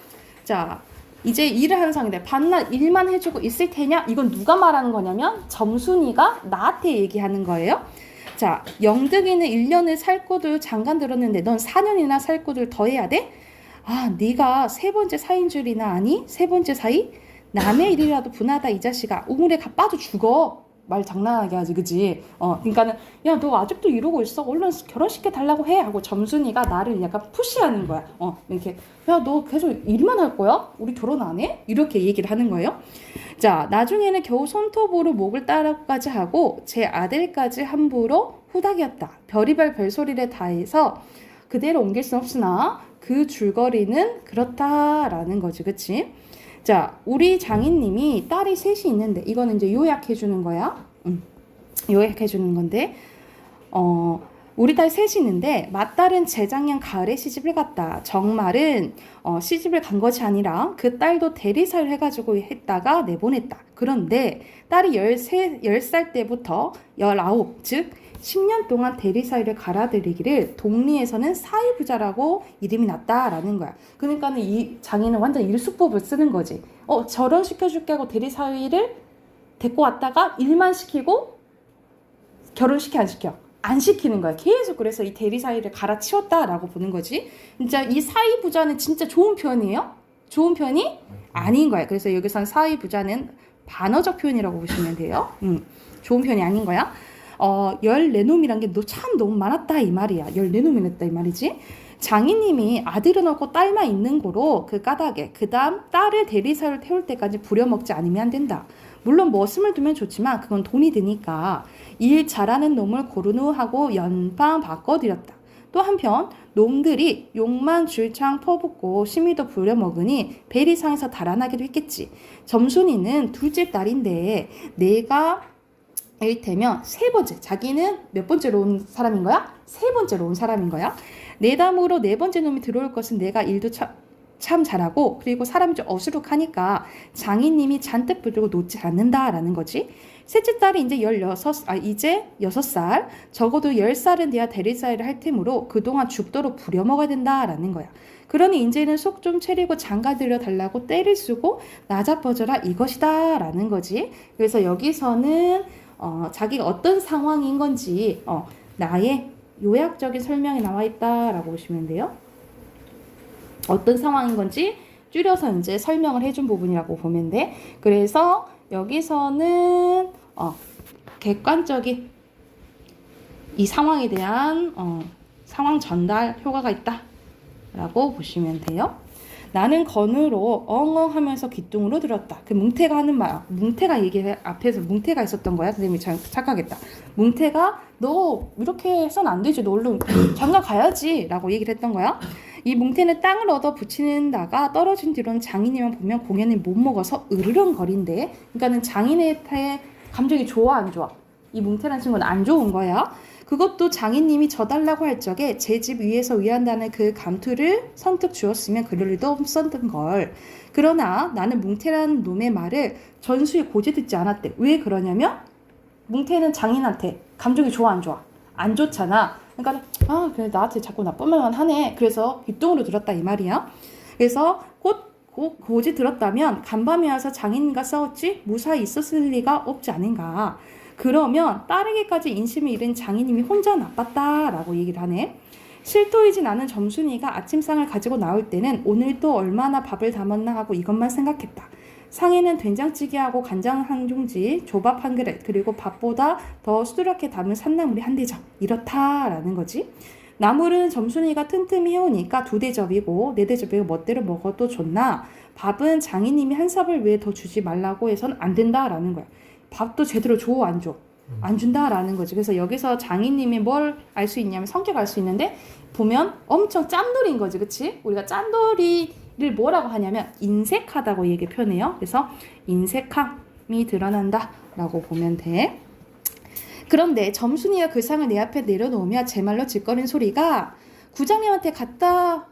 자 이제 일을 하는 상황인데 반날 일만 해주고 있을 테냐? 이건 누가 말하는 거냐면 점순이가 나한테 얘기하는 거예요. 자, 영득이는 1년을 살 곳을 잠깐 들었는데 넌 4년이나 살 곳을 더 해야 돼? 아, 네가 세 번째 사인 줄이나 아니? 세 번째 사이? 남의 일이라도 분하다 이 자식아. 우물에 가 빠져 죽어. 말 장난하게 하지, 그지? 그러니까는 야, 너 아직도 이러고 있어? 얼른 결혼시켜 달라고 해 하고 점순이가 나를 약간 푸시하는 거야. 이렇게 야, 너 계속 일만 할 거야? 우리 결혼 안 해? 이렇게 얘기를 하는 거예요. 자, 나중에는 겨우 손톱으로 목을 따라까지 하고 제 아들까지 함부로 후닥이었다. 별의별 별소리를 다 해서 그대로 옮길 수 없으나 그 줄거리는 그렇다라는 거지, 그치? 자, 우리 장인님이 딸이 셋이 있는데 이거는 이제 요약해 주는 거야. 요약해 주는 건데 우리 딸 셋이 있는데 맏딸은 재작년 가을에 시집을 갔다. 정말은 시집을 간 것이 아니라 그 딸도 대리사를 해가지고 했다가 내보냈다. 그런데 딸이 10살 때부터 19, 즉 10년 동안 대리사회를 갈아들이기를 동리에서는 사회부자라고 이름이 났다라는 거야. 그러니까는 이 장인은 완전 일수법을 쓰는 거지. 저런 시켜줄게 하고 대리사회를 데리고 왔다가 일만 시키고 결혼시켜 안 시켜? 안 시키는 거야. 계속. 그래서 이 대리사회를 갈아치웠다라고 보는 거지. 진짜 이 사회부자는 진짜 좋은 표현이에요? 좋은 표현이 아닌 거야. 그래서 여기선 사회부자는 반어적 표현이라고 보시면 돼요. 좋은 표현이 아닌 거야. 14놈이란 게 너 참 너무 많았다 이 말이야. 14놈이 냈다 이 말이지. 장인님이 아들은 없고 딸만 있는 거로 그 까닭에 그 다음 딸을 대리사를 태울 때까지 부려먹지 않으면 안 된다. 물론 머슴을 두면 좋지만 그건 돈이 드니까 일 잘하는 놈을 고른 후 하고 연방 바꿔드렸다. 또 한편 놈들이 욕만 줄창 퍼붓고 심의도 부려먹으니 베리상에서 달아나기도 했겠지. 점순이는 둘째 딸인데 내가 이를테면 세 번째, 자기는 몇 번째로 온 사람인 거야? 세 번째로 온 사람인 거야. 내담으로 네 번째 놈이 들어올 것은 내가 일도 참 잘하고 그리고 사람이 좀 어수룩하니까 장인님이 잔뜩 부르고 놓지 않는다라는 거지. 셋째 딸이 이제 6살, 적어도 10살은 돼야 대리사회를 할 테므로 그동안 죽도록 부려먹어야 된다라는 거야. 그러니 이제는 속 좀 차리고 장가 들여달라고 때를 쓰고 나자빠져라 이것이다 라는 거지. 그래서 여기서는 자기가 어떤 상황인 건지 나의 요약적인 설명이 나와 있다라고 보시면 돼요. 어떤 상황인 건지 줄여서 이제 설명을 해준 부분이라고 보면 돼. 그래서 여기서는 객관적인 이 상황에 대한 상황 전달 효과가 있다라고 보시면 돼요. 나는 건으로 엉엉 하면서 귀뚱으로 들었다. 그 뭉태가 하는 말, 뭉태가 얘기해, 앞에서 뭉태가 있었던 거야. 선생님이 착각했다. 뭉태가 너 이렇게 해서는 안 되지. 너 얼른 장가 가야지 라고 얘기를 했던 거야. 이 뭉태는 땅을 얻어 붙이는다가 떨어진 뒤로는 장인이만 보면 공연을 못 먹어서 으르렁거린대. 그러니까는 장인의 감정이 좋아 안 좋아? 이 뭉태라는 친구는 안 좋은 거야. 그것도 장인님이 져달라고 할 적에 제 집 위에서 위한다는 그 감투를 선뜻 주었으면 그럴 일도 없었던 걸. 그러나 나는 뭉태라는 놈의 말을 전수에 고지 듣지 않았대. 왜 그러냐면 뭉태는 장인한테 감정이 좋아 안 좋아? 안 좋잖아. 그러니까 그래 나한테 자꾸 나쁜 말만 하네. 그래서 귓등으로 들었다 이 말이야. 그래서 곧 고지 들었다면 간밤에 와서 장인과 싸웠지 무사히 있었을 리가 없지 않은가. 그러면 딸에게까지 인심을 잃은 장인님이 혼자 나빴다라고 얘기를 하네. 실토이진 않은 점순이가 아침상을 가지고 나올 때는 오늘 또 얼마나 밥을 담았나 하고 이것만 생각했다. 상에는 된장찌개하고 간장 한 종지, 조밥 한 그릇, 그리고 밥보다 더 수두랗게 담은 산나물이 한 대접. 이렇다라는 거지. 나물은 점순이가 틈틈이 해오니까 2대접이고 4대접이고 멋대로 먹어도 좋나 밥은 장인님이 한 삽을 왜 더 주지 말라고 해선 안 된다라는 거야. 밥도 제대로 줘 안 줘? 안 준다라는 거지. 그래서 여기서 장인님이 뭘 알 수 있냐면 성격 알 수 있는데 보면 엄청 짠돌이인 거지. 그치? 우리가 짠돌이를 뭐라고 하냐면 인색하다고 얘기 표현해요. 그래서 인색함이 드러난다라고 보면 돼. 그런데 점순이가 그 상을 내 앞에 내려놓으며 제 말로 짓거린 소리가 구장님한테 갔다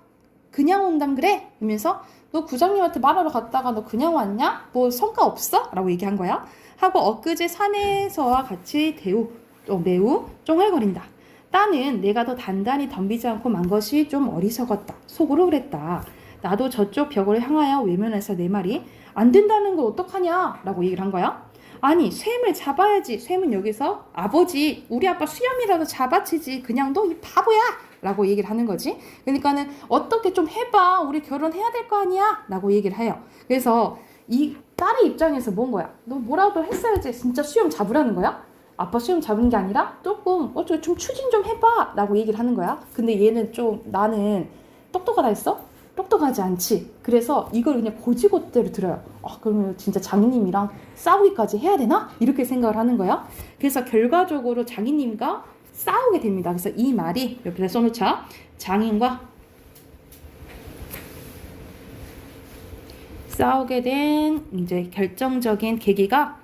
그냥 온담 그래? 하면서 너 구장님한테 말하러 갔다가 너 그냥 왔냐? 뭐 성과 없어? 라고 얘기한 거야. 하고 엊그제 산에서와 같이 매우 쫑알거린다. 따는 내가 더 단단히 덤비지 않고 만 것이 좀 어리석었다. 속으로 그랬다. 나도 저쪽 벽을 향하여 외면해서 내 말이 안 된다는 거 어떡하냐 라고 얘기를 한 거야. 아니 샘을 잡아야지. 샘은 여기서 아버지 우리 아빠 수염이라도 잡아치지 그냥 너 이 바보야 라고 얘기를 하는 거지. 그러니까는 어떻게 좀 해봐. 우리 결혼해야 될 거 아니야 라고 얘기를 해요. 그래서 이 딸의 입장에서 뭔 거야. 너 뭐라도 했어야지. 진짜 수염 잡으라는 거야. 아빠 수염 잡은 게 아니라 조금 좀 추진 좀 해봐 라고 얘기를 하는 거야. 근데 얘는 좀 나는 똑똑하다 했어? 똑똑하지 않지. 그래서 이걸 그냥 고지고대로 들어요. 그러면 진짜 장인님이랑 싸우기까지 해야 되나? 이렇게 생각을 하는 거야. 그래서 결과적으로 장인님과 싸우게 됩니다. 그래서 이 말이 옆에 써놓자. 장인과 싸우게 된 이제 결정적인 계기가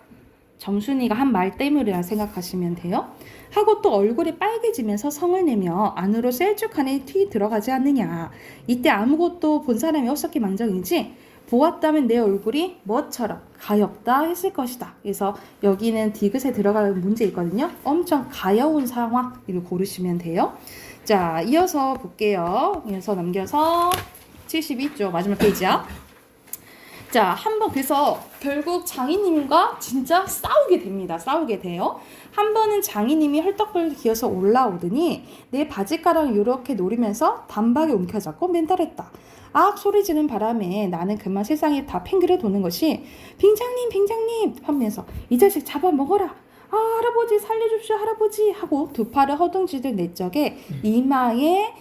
정순이가 한 말 때문이라 생각하시면 돼요. 하고 또 얼굴이 빨개지면서 성을 내며 안으로 셀쭉하니 튀 들어가지 않느냐. 이때 아무것도 본 사람이 없었기 망정이지 보았다면 내 얼굴이 뭐처럼 가엾다 했을 것이다. 그래서 여기는 디귿에 들어가는 문제 있거든요. 엄청 가여운 상황 이를 고르시면 돼요. 자, 이어서 볼게요. 이어서 넘겨서 72쪽 마지막 페이지야. 자, 한번 그래서 결국 장인님과 진짜 싸우게 됩니다. 싸우게 돼요. 한 번은 장인님이 헐떡벌떡 기어서 올라오더니 내 바지가랑을 이렇게 노리면서 단박에 움켜잡고 멘탈했다. 악 소리 지는 바람에 나는 그만 세상에 다 팽그려 도는 것이 빙장님 하면서 이 자식 잡아먹어라. 할아버지 살려줍시오 할아버지 하고 두 팔을 허둥지들 내 적에 이마에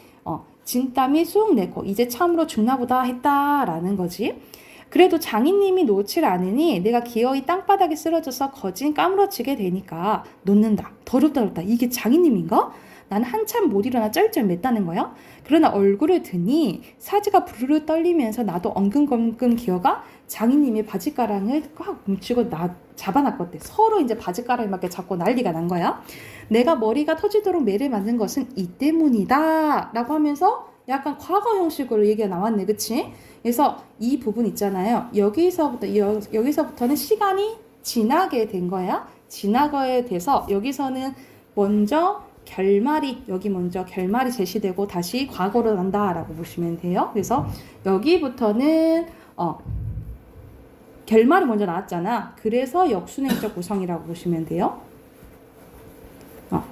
진땀이 쑥 내고 이제 참으로 죽나보다 했다라는 거지. 그래도 장인님이 놓질 않으니 내가 기어이 땅바닥에 쓰러져서 거진 까무러치게 되니까 놓는다. 더럽다. 이게 장인님인가? 나는 한참 못 일어나 쩔쩔맸다는 거야. 그러나 얼굴을 드니 사지가 부르르 떨리면서 나도 엉금엉금 기어가 장인님의 바지가랑을 꽉 뭉치고 잡아놨거든. 서로 이제 바지가랑에 맞게 잡고 난리가 난 거야. 내가 머리가 터지도록 매를 맞는 것은 이 때문이다 라고 하면서 약간 과거 형식으로 얘기가 나왔네. 그치? 그래서 이 부분 있잖아요. 여기서부터는 시간이 지나게 된 거야. 지나게 돼서 여기서는 먼저 결말이 제시되고 다시 과거로 간다라고 보시면 돼요. 그래서 여기부터는 결말이 먼저 나왔잖아. 그래서 역순행적 구성이라고 보시면 돼요.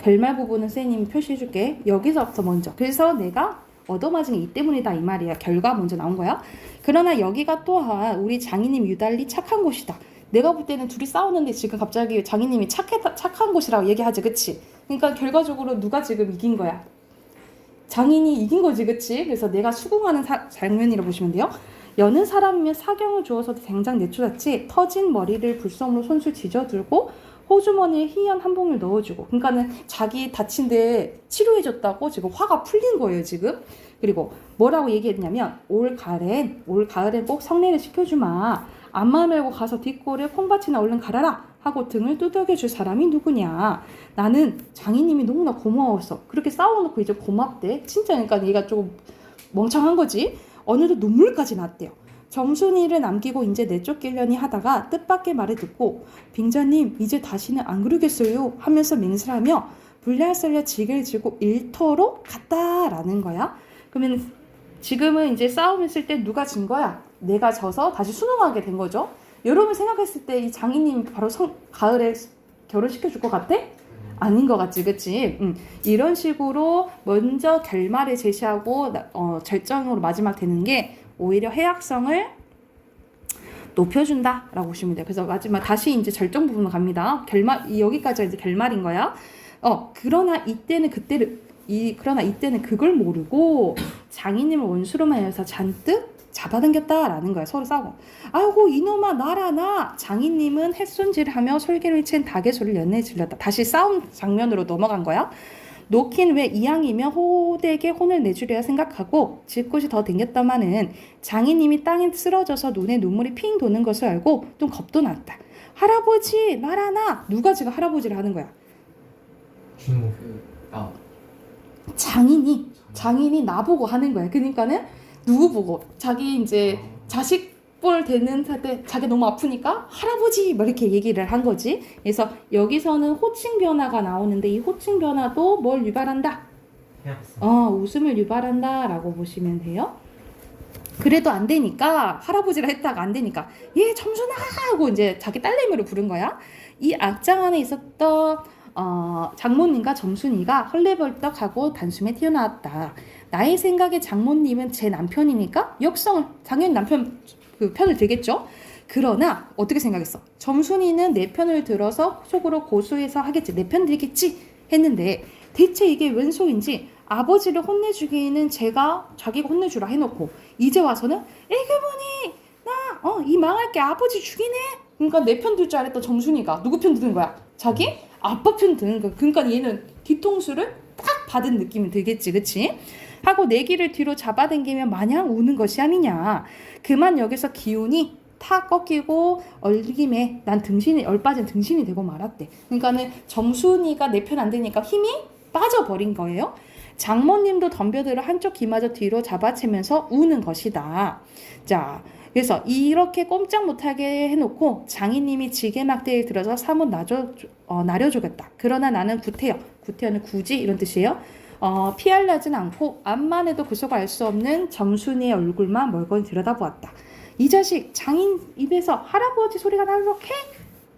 결말 부분은 쌤님이 표시해줄게. 여기서부터 먼저. 그래서 내가 얻어맞은 게 이 때문이다 이 말이야. 결과 먼저 나온 거야. 그러나 여기가 또한 우리 장인님 유달리 착한 곳이다. 내가 볼 때는 둘이 싸우는데 지금 갑자기 장인님이 착한 곳이라고 얘기하지. 그치? 그러니까 결과적으로 누가 지금 이긴 거야? 장인이 이긴 거지. 그치? 그래서 내가 수긍하는 장면이라고 보시면 돼요. 여는 사람이면 사경을 주어서 당장 내쫓았지 터진 머리를 불솜으로 손수 지져들고 호주머니에 희연 한 봉을 넣어주고, 그러니까는 자기 다친 데 치료해줬다고 지금 화가 풀린 거예요 지금. 그리고 뭐라고 얘기했냐면 올 가을엔 꼭 성례를 시켜주마. 앞만 말고 가서 뒷골에 콩밭이나 얼른 갈아라 하고 등을 두들겨줄 사람이 누구냐. 나는 장인님이 너무나 고마웠어. 그렇게 싸워놓고 이제 고맙대. 진짜. 그러니까 얘가 좀 멍청한 거지. 어느덧 눈물까지 났대요. 정순이를 남기고 이제 내쫓기려니 하다가 뜻밖의 말을 듣고 빙자님 이제 다시는 안 그러겠어요 하면서 맹세하며 불랴설랴 지게를 지고 일터로 갔다라는 거야. 그러면 지금은 이제 싸움 했을 때 누가 진 거야? 내가 져서 다시 순응하게 된 거죠. 여러분 생각했을 때 이 장인님 바로 가을에 결혼시켜 줄 것 같아? 아닌 것 같지, 그치? 이런 식으로 먼저 결말을 제시하고 절정으로 마지막 되는 게 오히려 해악성을 높여준다라고 보시면 돼요. 그래서 마지막 다시 이제 절정 부분으로 갑니다. 여기까지가 이제 결말인 거야. 그러나 이때는 그걸 모르고 장인님을 원수로만 해서 잔뜩 잡아당겼다라는 거야. 서로 싸우고. 아이고 이놈아 나라 나. 장인님은 햇손질하며 솔개를 챈 닭의 소리를 연내에 질렀다. 다시 싸움 장면으로 넘어간 거야. 놓긴 왜 이왕이면 호되게 혼을 내주려야 생각하고 질곳이 더 댕겼다마는 장인님이 땅에 쓰러져서 눈에 눈물이 핑 도는 것을 알고 좀 겁도 났다. 할아버지 나라 나. 누가 지금 할아버지를 하는 거야? 주모. 장인이 나보고 하는 거야. 그러니까는 누구 보고? 자기 이제 자식 볼 되는 때 자기 너무 아프니까 할아버지 뭐 이렇게 얘기를 한 거지. 그래서 여기서는 호칭 변화가 나오는데 이 호칭 변화도 뭘 유발한다? 해악성. 웃음을 유발한다 라고 보시면 돼요. 그래도 안 되니까 할아버지라 했다가 안 되니까 얘 점순아 하고 이제 자기 딸내미를 부른 거야. 이 악장 안에 있었던 장모님과 점순이가 헐레벌떡하고 단숨에 튀어나왔다. 나의 생각에 장모님은 제 남편이니까 역성을 당연히 남편 그 편을 들겠죠. 그러나 어떻게 생각했어? 점순이는 내 편을 들어서 속으로 고소해서 하겠지. 내 편 들겠지 했는데 대체 이게 웬 소인지 아버지를 혼내주기에는 제가 자기가 혼내주라 해놓고 이제 와서는 애교보니 나 이 망할 게 아버지 죽이네. 그러니까 내 편 들 줄 알았던 점순이가 누구 편 드는 거야? 자기 아빠 편 드는 거야. 그러니까 얘는 뒤통수를 딱 받은 느낌이 들겠지, 그치? 하고 내기를 뒤로 잡아당기면 마냥 우는 것이 아니냐. 그만 여기서 기운이 탁 꺾이고 얼김에 난 등신이 얼빠진 등신이 되고 말았대. 그러니까는 점순이가 내 편 안 되니까 힘이 빠져버린 거예요. 장모님도 덤벼들어 한쪽 귀마저 뒤로 잡아채면서 우는 것이다. 자, 그래서 이렇게 꼼짝 못하게 해놓고 장인님이 지게막대에 들어서 사뭇 나려주겠다. 그러나 나는 구태여. 구태여는 굳이 이런 뜻이에요. 피할라진 않고 암만 해도 그 속 알 수 없는 점순이의 얼굴만 멀거니 들여다보았다. 이 자식 장인 입에서 할아버지 소리가 나렇게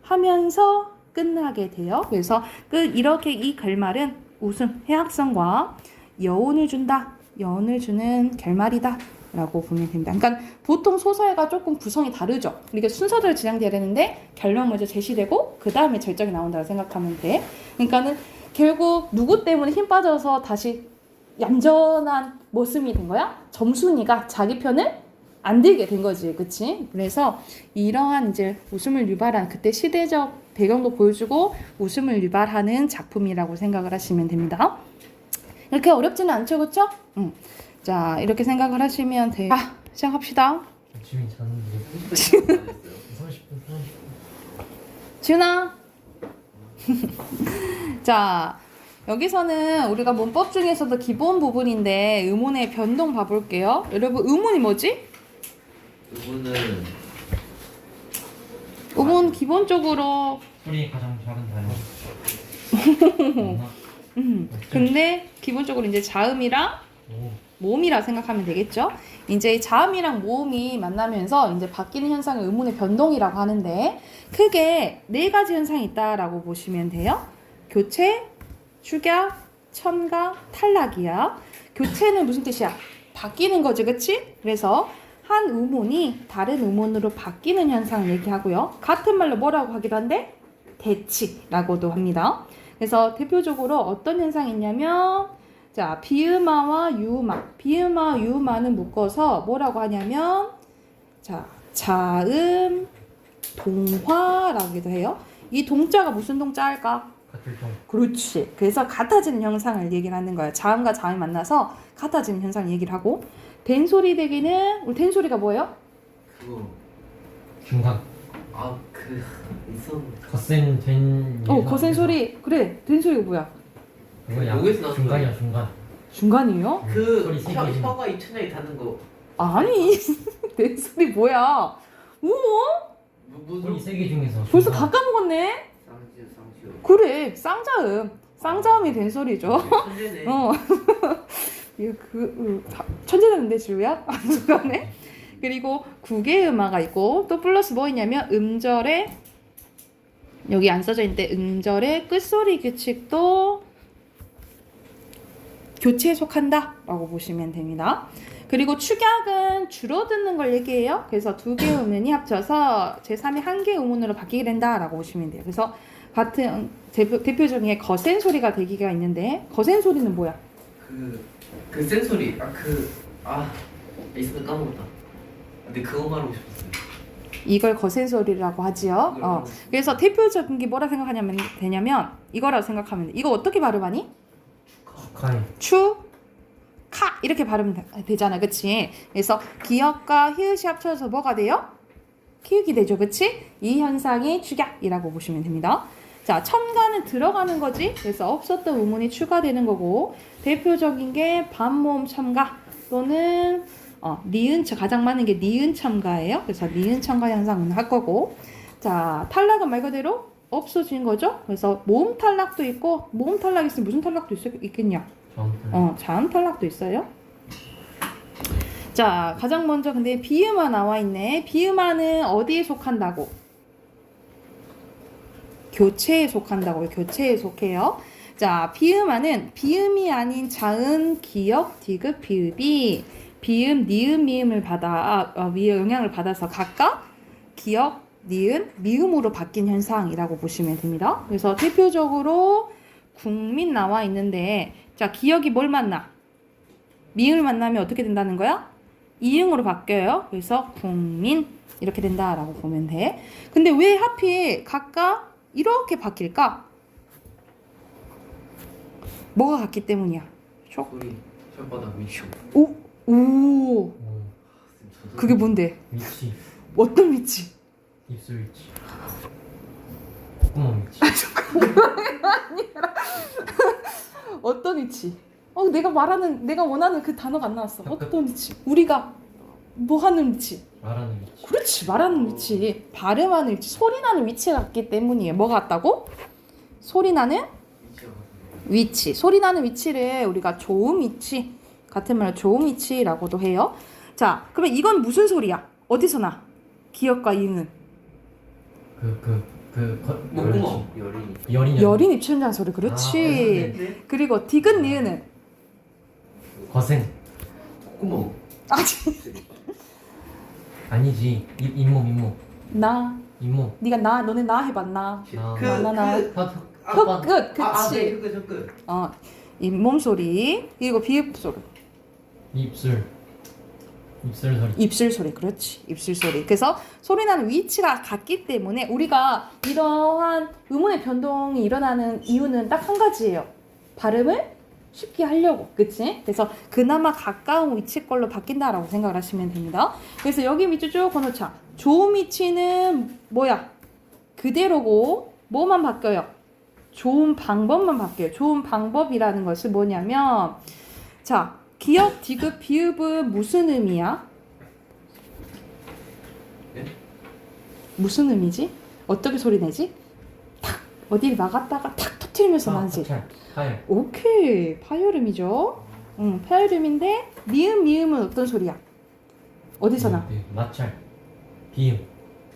하면서 끝나게 돼요. 그래서 이렇게 이 결말은 웃음, 해악성과 여운을 준다. 여운을 주는 결말이다. 라고 보면 됩니다. 그러니까 보통 소설과 조금 구성이 다르죠. 이게 순서대로 진행돼야 되는데 결론 먼저 제시되고 그 다음에 절정이 나온다고 생각하면 돼. 그러니까는 결국 누구 때문에 힘 빠져서 다시 얌전한 모습이 된 거야? 점순이가 자기 편을 안 들게 된 거지, 그치? 그래서 이러한 이제 웃음을 유발한 그때 시대적 배경도 보여주고 웃음을 유발하는 작품이라고 생각을 하시면 됩니다. 이렇게 어렵지는 않죠, 그쵸? 자, 이렇게 생각을 하시면 돼요. 시작합시다. 지금 자는데 30분 지훈아. 자, 여기서는 우리가 문법 중에서도 기본 부분인데 의문의 변동 봐볼게요. 여러분, 의문이 뭐지? 의문 기본적으로 소리 가장 작은 단어. 근데 기본적으로 이제 자음이랑 모음이라 생각하면 되겠죠. 이제 자음이랑 모음이 만나면서 이제 바뀌는 현상을 의문의 변동이라고 하는데 크게 4가지 현상이 있다라고 보시면 돼요. 교체, 축약, 첨가, 탈락이야. 교체는 무슨 뜻이야? 바뀌는 거지, 그치? 그래서 한 의문이 다른 의문으로 바뀌는 현상을 얘기하고요. 같은 말로 뭐라고 하기도 한데 대치라고도 합니다. 그래서 대표적으로 어떤 현상이 있냐면 자, 비음아와 유음아. 비음아, 유음아는 묶어서 뭐라고 하냐면 자, 자음, 동화라고도 해요. 이 동자가 무슨 동자일까? 같은 동. 그렇지. 그래서 같아지는 현상을 얘기를 하는 거예요. 자음과 자음이 만나서 같아지는 현상을 얘기를 하고 된소리 되기는 우리 된소리가 뭐예요? 그거 중간. 있었는데 거센 된. 거센 소리. 그래. 된소리가 뭐야? 그거야. 목에서 나는 중간이야 중간. 중간이에요? 그 소리 세게. 혀가 입천장에 닿는 거 아니. 된소리 뭐야? 우와? 소리 세개 중에서. 벌써 중간. 다 까먹었네? 쌍지요 그래. 쌍자음. 쌍자음이 된소리죠. 천재네. 이거 천재되는데 지우야? 중간에. 그리고 국외음화가 있고 또 플러스 뭐 있냐면 음절에 여기 안 써져 있는데 음절의 끝소리 규칙도 교체에 속한다 라고 보시면 됩니다. 그리고 축약은 줄어드는 걸 얘기해요. 그래서 2개의 음운이 합쳐서 제3의 1개의 음운으로 바뀌게 된다 라고 보시면 돼요. 그래서 같은 대표적인 게 거센 소리가 되기가 있는데 거센 소리는 뭐야? 그 센소리 있으면 까먹었다. 근데 그거 말하고 싶었어요. 이걸 거센 소리라고 하지요. 그래서 대표적인 게 뭐라 생각하냐면 되냐면 이거라고 생각하면 돼. 이거 어떻게 발음하니? 축하해. 카 이렇게 발음 되잖아, 그치? 그래서 기역과 히읗이 합쳐서 뭐가 돼요? 키읔이 되죠, 그치? 이 현상이 축약이라고 보시면 됩니다. 자, 첨가는 들어가는 거지. 그래서 없었던 의문이 추가되는 거고 대표적인 게 반모음 첨가 또는 니은 가장 많은 게 니은 첨가예요. 그래서 니은 첨가 현상은 할 거고 자, 탈락은 말 그대로 없어진 거죠. 그래서 모음 탈락도 있고 모음 탈락 있으면 무슨 탈락도 있겠냐? 자음 탈락도 있어요. 자, 가장 먼저 근데 비음화 나와 있네. 비음화는 어디에 속한다고? 교체에 속한다고요. 교체에 속해요. 자, 비음화는 비음이 아닌 자음, 기역, 디귿, 비읍이 비음, 니은, 미음을 받아 영향을 받아서 각각 기역, 니은, 미음으로 바뀐 현상이라고 보시면 됩니다. 그래서 대표적으로 국민 나와 있는데, 자, 기역이 뭘 만나? 미음을 만나면 어떻게 된다는 거야? 이응으로 바뀌어요. 그래서 국민 이렇게 된다라고 보면 돼. 근데 왜 하필 각각 이렇게 바뀔까? 뭐가 같기 때문이야. 소리 혓바닥 위치. 오, 오, 오, 그게 뭔데? 위치, 어떤 위치? 입술 위치, 콧구멍 위치. 어떤 위치? 내가 원하는 그 단어가 안 나왔어. 어떤 위치? 우리가 뭐 하는 위치? 말하는 위치. 그렇지, 말하는 위치, 발음하는 위치, 소리 나는 위치가 같기 때문이에요. 뭐가 같다고? 소리 나는 위치가 위치. 소리 나는 위치를 우리가 조음 위치, 같은 말로 조음 위치라고도 해요. 자, 그러면 이건 무슨 소리야? 어디서 나? 기역과 이응은 목구멍 열이. 열이 여린 입춘장 소리. 그렇지. 네. 그리고 디귿 니은은 거센. 콧구멍. 아직 아니지. 잇몸. 나. 잇몸. 네가 나, 너네 나 해봐. 나. 나. 혓. 끝. 그치. 네, 혀끝. 잇몸 소리. 그리고 비읍 소리. 입술 소리. 입술 소리. 그렇지. 입술 소리. 그래서 소리 나는 위치가 같기 때문에 우리가 이러한 음운의 변동이 일어나는 이유는 딱 한 가지예요. 발음을 쉽게 하려고. 그치? 그래서 그나마 가까운 위치 걸로 바뀐다라고 생각을 하시면 됩니다. 그래서 여기 밑줄 쭉 건너자. 조음 위치는 뭐야? 그대로고 뭐만 바뀌어요? 조음 방법만 바뀌어요. 조음 방법이라는 것이 뭐냐면, 자, 기역, 디귿, 비읍은 무슨 의미야? 네? 무슨 의미지? 어떻게 소리 내지? 탁! 어디를 나갔다가 탁 터트리면서 나지. 파열. 오케이. 파열음이죠. 파열음인데 미음은 어떤 소리야? 어디서 나? 마찰. 비음.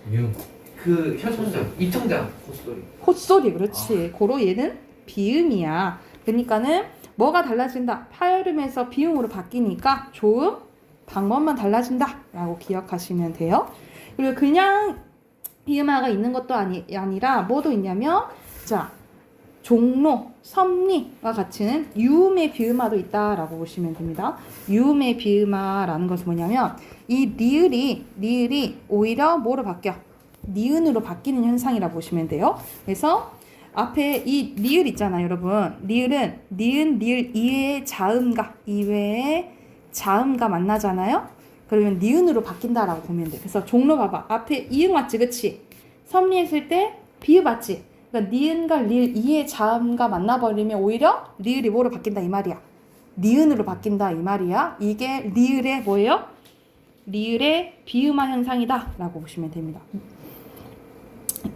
미음. 그 혀천장, 입천장, 콧소리. 콧소리. 그렇지. 고로 얘는 비음이야. 그러니까는 뭐가 달라진다? 파열음에서 비음으로 바뀌니까 조음 방법만 달라진다 라고 기억하시면 돼요. 그리고 그냥 비음화가 있는 것도 아니라 뭐도 있냐면, 자, 종로, 섭리와 같은 유음의 비음화도 있다라고 보시면 됩니다. 유음의 비음화라는 것은 뭐냐면 이 리을이 오히려 뭐로 바뀌어? 니은으로 바뀌는 현상이라고 보시면 돼요. 그래서 앞에 이 리을 있잖아요, 여러분. 리을은 니은, 리을 이외의 자음과 만나잖아요. 그러면 니은으로 바뀐다라고 보면 돼. 그래서 종로 봐봐. 앞에 이응 맞지, 그치? 섭리했을 때 비읍 맞지? 그러니까 니은과 리을 이의 자음과 만나버리면 오히려 리을이 뭐로 바뀐다 이 말이야. 니은으로 바뀐다 이 말이야. 이게 리을의 뭐예요? 리을의 비음화 현상이다 라고 보시면 됩니다.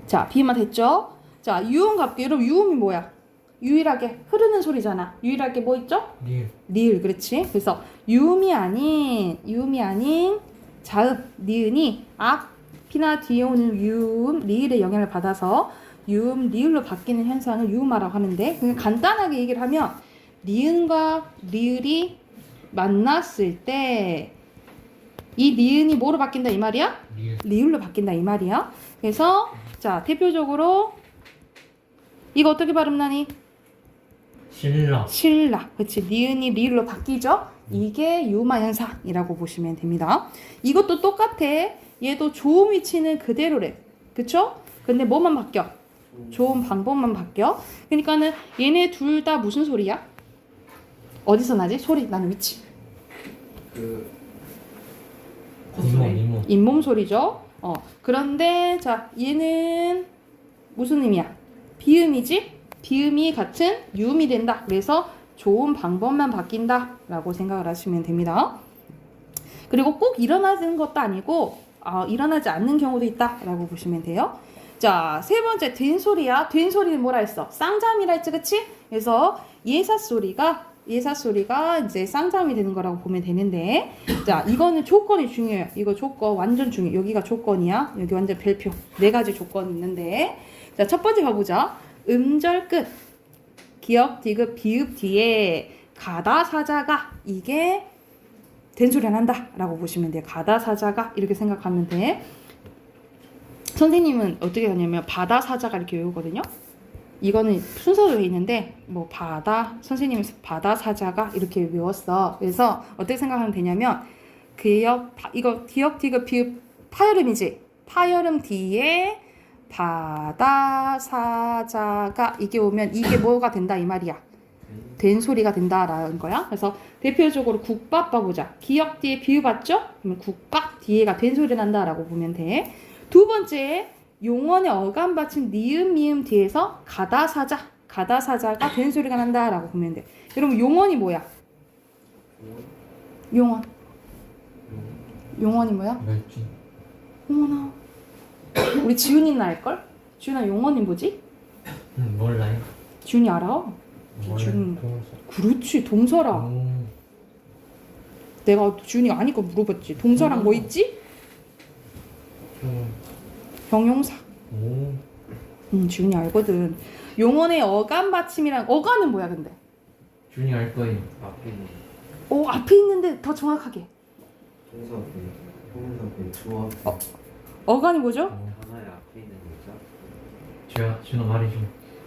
자, 비음화 됐죠? 자, 유음 갈게요. 여러분, 유음이 뭐야? 유일하게 흐르는 소리잖아. 유일하게 뭐 있죠? 리을. 그렇지? 그래서 유음이 아닌 자음, 니은이 앞이나 뒤에 오는 유음, 리을의 영향을 받아서 유음, 리을로 바뀌는 현상을 유음화라고 하는데, 그냥 간단하게 얘기를 하면 니은과 리을이 만났을 때 이 니은이 뭐로 바뀐다 이 말이야? 리을로 바뀐다 이 말이야. 그래서 자, 대표적으로 이거 어떻게 발음나니? 신라. 그치? 니은이 리을로 바뀌죠? 이게 유음화 현상이라고 보시면 됩니다. 이것도 똑같아. 얘도 조음 위치는 그대로래. 그쵸? 근데 뭐만 바뀌어? 조음 방법만 바뀌어. 그러니까는 얘네 둘 다 무슨 소리야? 어디서 나지? 소리 나는 위치. 콧소리. 잇몸 소리죠. 그런데 자, 얘는 무슨 의미야? 비음이지? 비음이 같은 유음이 된다. 그래서 조음 방법만 바뀐다 라고 생각을 하시면 됩니다. 그리고 꼭 일어나는 것도 아니고 일어나지 않는 경우도 있다 라고 보시면 돼요. 자, 세 번째 된소리야. 된소리는 뭐라 했어? 쌍잠이라 했지, 그치? 그래서 예사 소리가 예사 소리가 이제 쌍자음이 되는 거라고 보면 되는데, 자, 이거는 조건이 중요해요. 이거 조건 완전 중요해. 여기가 조건이야. 여기 완전 별표. 4가지 조건이 있는데, 자, 첫 번째 가보자. 음절 끝, 기역, 디귿, 비읍 뒤에 가다 사자가 이게 된소리 안 한다 라고 보시면 돼요. 가다 사자가 이렇게 생각하면 돼. 선생님은 어떻게 하냐면 바다 사자가 이렇게 외우거든요. 이거는 순서로 돼 있는데 뭐 바다 선생님이 바다 사자가 이렇게 외웠어. 그래서 어떻게 생각하면 되냐면 이거 기역 디귿 비읍 파열음이지. 파열음 뒤에 바다 사자가 이게 오면 이게 뭐가 된다 이 말이야. 된 소리가 된다라는 거야. 그래서 대표적으로 국밥 봐보자. 기역 뒤에 비읍 봤죠? 그러면 국밥 뒤에가 된 소리 난다라고 보면 돼. 두 번째, 용언의 어감 받침 니은 미음 뒤에서 가다 사자가 된 소리가 난다라고 보면 돼. 여러분 용언이 뭐야? 용언이 뭐야? 멸치. 어머나. 우리 지훈이는 알걸? 지훈아 용언이 뭐지? 몰라요. 지훈이 알아? 지훈. 그렇지 동서라. 내가 지훈이가 아니까 물어봤지. 동서랑 뭐 있지? 형용사. 지훈이 알거든. 용언의 어감 받침이란 어감은 뭐야 근데? 준이 알 거예요. 앞에 있는 오 앞에 있는데 더 정확하게. 동사 앞에 형용사 앞에 주어 앞에 어감이 뭐죠? 하나의 앞에 있는 거죠? 준아 말해줘.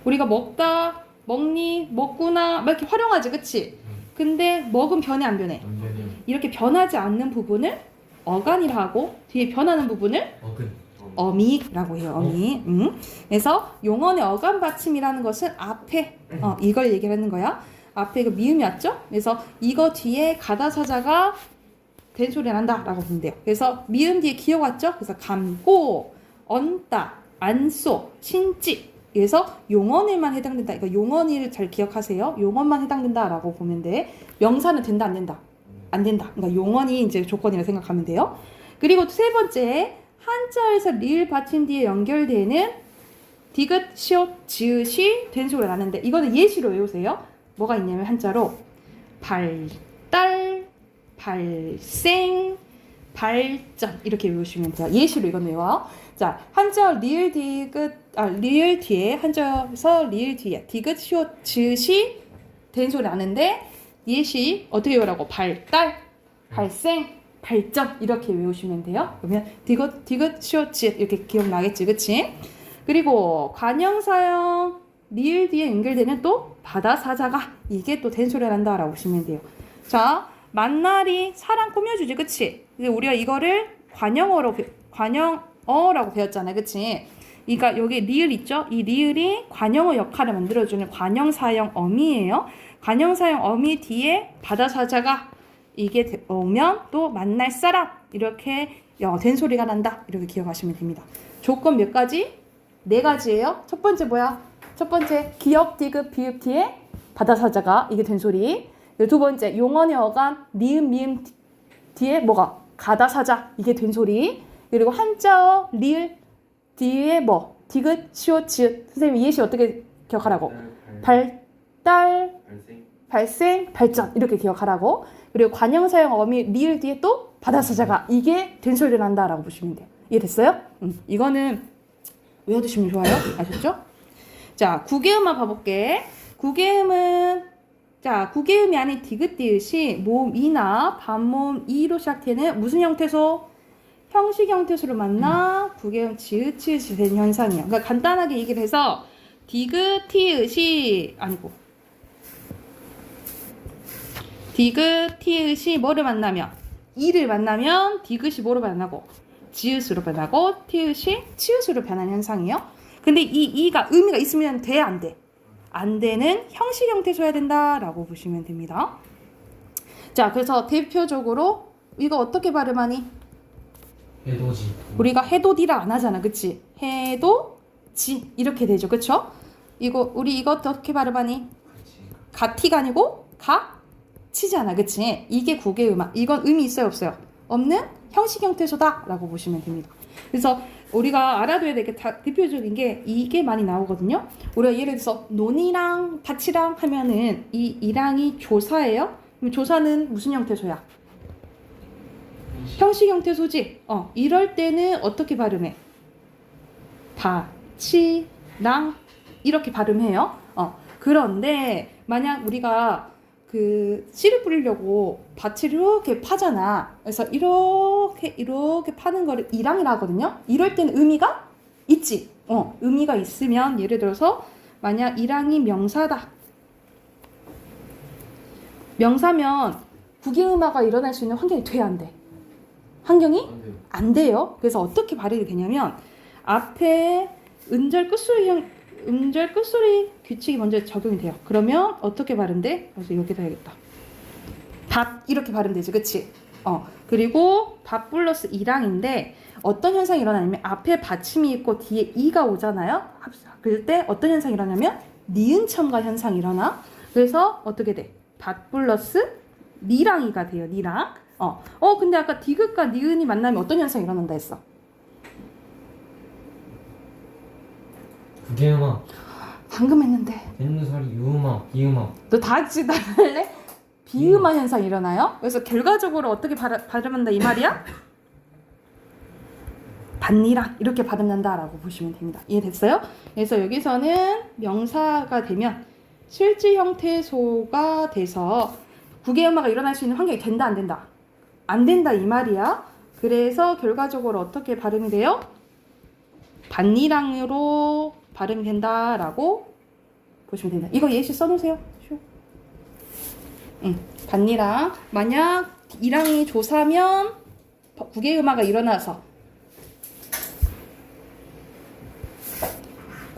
우리가 먹다, 먹니, 먹구나 막 이렇게 활용하지, 그치? 근데 먹은 변해 안 변해? 안 되네. 이렇게 변하지 않는 부분을 어간이라 하고 뒤에 변하는 부분을 어근. 어미라고 해요. 어미. 그래서 용언의 어감 받침이라는 것은 앞에 이걸 얘기하는 거야. 앞에 그 미음이 왔죠? 그래서 이거 뒤에 가다사자가 된 소리 난다라고 보면 돼요. 그래서 미음 뒤에 기억 왔죠? 그래서 감고, 얹다, 안쏘, 신지. 그래서 용언에만 해당된다. 이거 용언을 잘 기억하세요. 용언만 해당된다라고 보면 돼. 명사는 된다 안 된다? 안 된다. 그러니까 용언이 이제 조건이라 생각하면 돼요. 그리고 세 번째, 한자에서 리을 받침 뒤에 연결되는 디귿, 시옷, 지읒이 된 소리가 나는데 이거는 예시로 외우세요. 뭐가 있냐면 한자로 발달, 발생, 발전 이렇게 외우시면 돼요. 예시로 이건 외워요. 자, 한자 리을 디귿, 리을 뒤에 한자에서 리을 뒤에 디귿, 시옷, 지읒이 된 소리 나는데 예시 어떻게 외우라고? 발달, 발생, 발전 이렇게 외우시면 돼요. 그러면 디귿, 시옷, 지읒 이렇게 기억나겠지, 그치? 그리고 관형사형 리을 뒤에 연결되는 또 바다사자가 이게 또 된 소리가 난다라고 보시면 돼요. 자, 만날이 사랑 꾸며주지, 그치? 근데 우리가 이거를 관형어라고 배웠잖아요, 그치? 그러니까 여기 리을 있죠? 이 리을이 관형어 역할을 만들어주는 관형사형 어미예요. 관형사형 어미 뒤에 바다사자가 이게 오면 또 만날 사람 이렇게 된 소리가 난다 이렇게 기억하시면 됩니다. 조건 몇 가지? 4가지예요. 첫 번째 뭐야? 첫 번째 기역, 디귿, 비읍 뒤에 바다사자가 이게 된 소리. 두 번째 용언의 어감 니은, 미음 뒤에 뭐가? 가다사자 이게 된 소리. 그리고 한자어 리을 뒤에 뭐? 디귿, 시옷, 지읒. 선생님 예시 어떻게 기억하라고? 발달, 발생, 발전 이렇게 기억하라고. 그리고 관형사형 어미 리을 뒤에 또 바다사자가 이게 된 소리를 난다라고 보시면 돼요. 이해됐어요? 이거는 외워두시면 좋아요. 아셨죠? 자, 구개음만 봐볼게. 구개음은 구개음이 아닌 디귿디귿이 모음 이나 반모음 이로 시작되는 무슨 형태소? 형식 형태소를 만나 구개음 지읒, 치읒이 된 현상이에요. 그러니까 간단하게 얘기를 해서 디귿, 티읒이 아니고 디귿, 티읒이 뭐를 만나면? 이를 만나면 디귿이 뭐로 변하고? 지읒으로 변하고 티읒이 치읒으로 변하는 현상이에요. 근데 이 이가 의미가 있으면 돼? 안 돼? 안 되는 형식 형태소야 된다라고 보시면 됩니다. 자, 그래서 대표적으로 이거 어떻게 발음하니? 해돋이. 우리가 해돋이라 안 하잖아, 그치? 해돋이 이렇게 되죠, 그쵸? 우리 이거 어떻게 발음하니? 가티가 아니고 가치잖아, 그치? 이게 구개음아. 이건 의미 있어요, 없어요? 없는 형식 형태소다라고 보시면 됩니다. 그래서 우리가 알아둬야 될 게 대표적인 게 이게 많이 나오거든요. 우리가 예를 들어서 논이랑 밭이랑 하면은 이 이랑이 조사예요. 그럼 조사는 무슨 형태소야? 형식 형태소지. 이럴 때는 어떻게 발음해? 밭이랑 이렇게 발음해요. 그런데 만약 우리가 그 씨를 뿌리려고 밭을 이렇게 파잖아. 그래서 이렇게 파는 거를 이랑이라 하거든요. 이럴 때는 의미가 있지. 의미가 있으면 예를 들어서 만약 이랑이 명사다. 명사면 국영음화가 일어날 수 있는 환경이 돼야 안 돼? 환경이 안 돼요. 안 돼요. 그래서 어떻게 발음이 되냐면 앞에 음절 끝소리 규칙이 먼저 적용이 돼요. 그러면 어떻게 발음돼? 그래서 여기다 해야겠다. 밥 이렇게 발음되지, 그치? 그리고 밥 플러스 이랑인데 어떤 현상이 일어나냐면 앞에 받침이 있고 뒤에 이가 오잖아요. 그럴 때 어떤 현상이 일어나면 니은 첨가 현상이 일어나. 그래서 어떻게 돼? 밥 플러스 니랑이가 돼요. 니랑. 근데 아까 디귿과 니은이 만나면 어떤 현상이 일어난다 했어? 국영음악, 방금 했는데. 뱃누소리, 유음악, 비음악. 너 다 같이 따라할래? 비음화 현상이 일어나요. 그래서 결과적으로 어떻게 발음한다 이 말이야? 반니랑 이렇게 발음난다라고 보시면 됩니다. 이해됐어요? 그래서 여기서는 명사가 되면 실질 형태소가 돼서 국외음화가 일어날 수 있는 환경이 된다 안 된다? 안 된다 이 말이야. 그래서 결과적으로 어떻게 발음이 돼요? 반니랑으로 발음이 된다라고 보시면 됩니다. 이거 예시 써놓으세요. 반니랑. 만약 이랑이 조사면 국외음화가 일어나서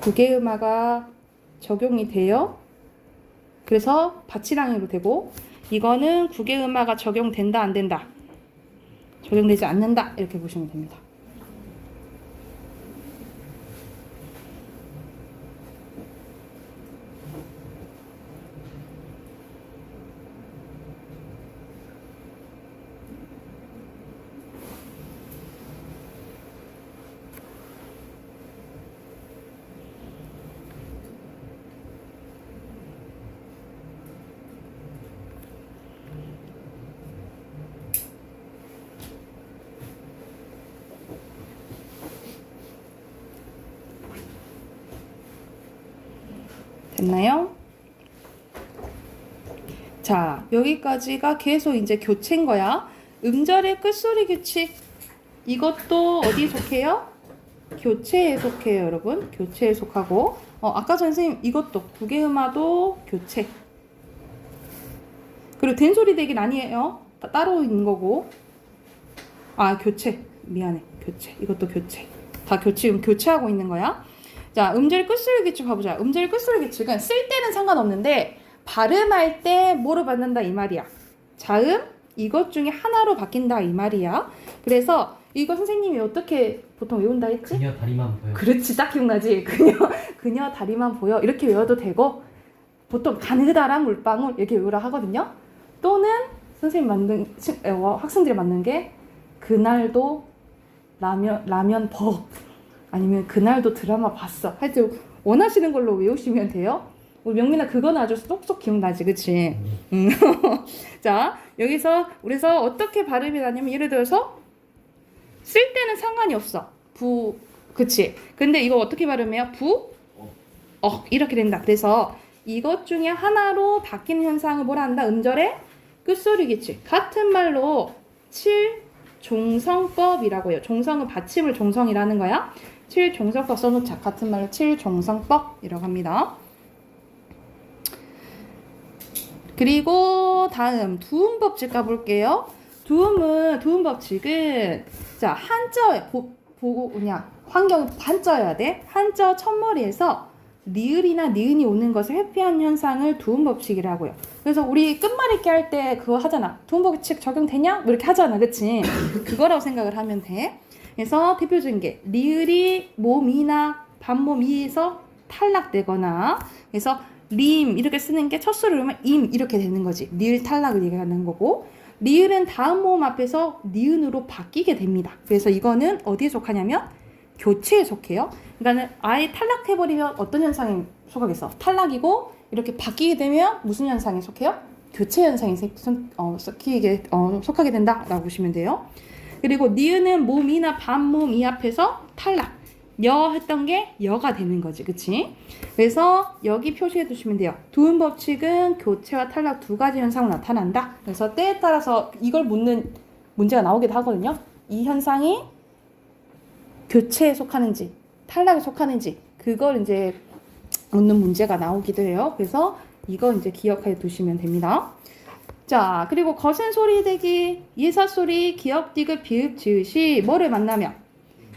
국외음화가 적용이 돼요. 그래서 밭이랑이로 되고 이거는 국외음화가 적용된다 안 된다? 적용되지 않는다 이렇게 보시면 됩니다. 됐나요? 자, 여기까지가 계속 이제 교체인 거야. 음절의 끝소리 규칙. 이것도 어디에 속해요? 교체에 속해요, 여러분. 교체에 속하고. 아까 선생님 이것도 국외음화도 교체. 그리고 된소리 대기는 아니에요. 따로 있는 거고. 교체. 미안해. 교체. 이것도 교체. 다 교체, 교체하고 있는 거야. 자, 음절 끝소리 규칙 봐보자. 음절 끝소리 규칙은 쓸 때는 상관없는데 발음할 때 뭐로 받는다 이 말이야. 자음 이것 중에 하나로 바뀐다 이 말이야. 그래서 이거 선생님이 어떻게 보통 외운다 했지? 그녀 다리만 보여. 그렇지, 딱 기억나지? 그녀 다리만 보여 이렇게 외워도 되고 보통 가느다란 물방울 이렇게 외우라 하거든요. 또는 선생님 학생들이 만든 게 그날도 라면 버 아니면 그날도 드라마 봤어. 하여튼 원하시는 걸로 외우시면 돼요. 우리 명민아 그건 아주 쏙쏙 기억나지, 그치? 자, 여기서 그래서 어떻게 발음이 나냐면 예를 들어서 쓸 때는 상관이 없어. 그치? 근데 이거 어떻게 발음해요? 이렇게 된다. 그래서 이것 중에 하나로 바뀌는 현상을 뭐라 한다? 음절의 끝소리 규칙. 같은 말로 7종성법이라고 해요. 종성은 받침을 종성이라는 거야. 7종성법 써놓자. 같은 말로 7종성법이라고 합니다. 그리고 다음 두음법칙 가볼게요. 두음 법칙은 자 한자 보고 그냥 환경 한자여야 돼. 한자 첫머리에서 리을이나 니은이 오는 것을 회피한 현상을 두음 법칙이라고 해요. 그래서 우리 끝말잇기 할 때 그거 하잖아. 두음 법칙 적용되냐? 뭐 이렇게 하잖아, 그치? 그거라고 생각을 하면 돼. 그래서 대표적인 게 리을이 모미나 반모미에서 탈락되거나 그래서 림 이렇게 쓰는 게 첫 소리를 하면 임 이렇게 되는 거지. 리을 탈락을 얘기하는 거고 리을은 다음 모음 앞에서 니은으로 바뀌게 됩니다. 그래서 이거는 어디에 속하냐면 교체에 속해요. 그러니까는 아예 탈락해버리면 어떤 현상에 속하겠어? 탈락이고 이렇게 바뀌게 되면 무슨 현상에 속해요? 교체 현상에 속하게 된다라고 보시면 돼요. 그리고 니은은 모음이나 반모음 이 앞에서 탈락. 여 했던 게 여가 되는 거지, 그치? 그래서 여기 표시해 두시면 돼요. 두음 법칙은 교체와 탈락 두 가지 현상으로 나타난다. 그래서 때에 따라서 이걸 묻는 문제가 나오기도 하거든요. 이 현상이 교체에 속하는지 탈락에 속하는지 그걸 이제 묻는 문제가 나오기도 해요. 그래서 이거 이제 기억해 두시면 됩니다. 자, 그리고 거센 소리 대기, 예사 소리, 기역, 디귿, 비읍, 지읒이 뭐를 만나면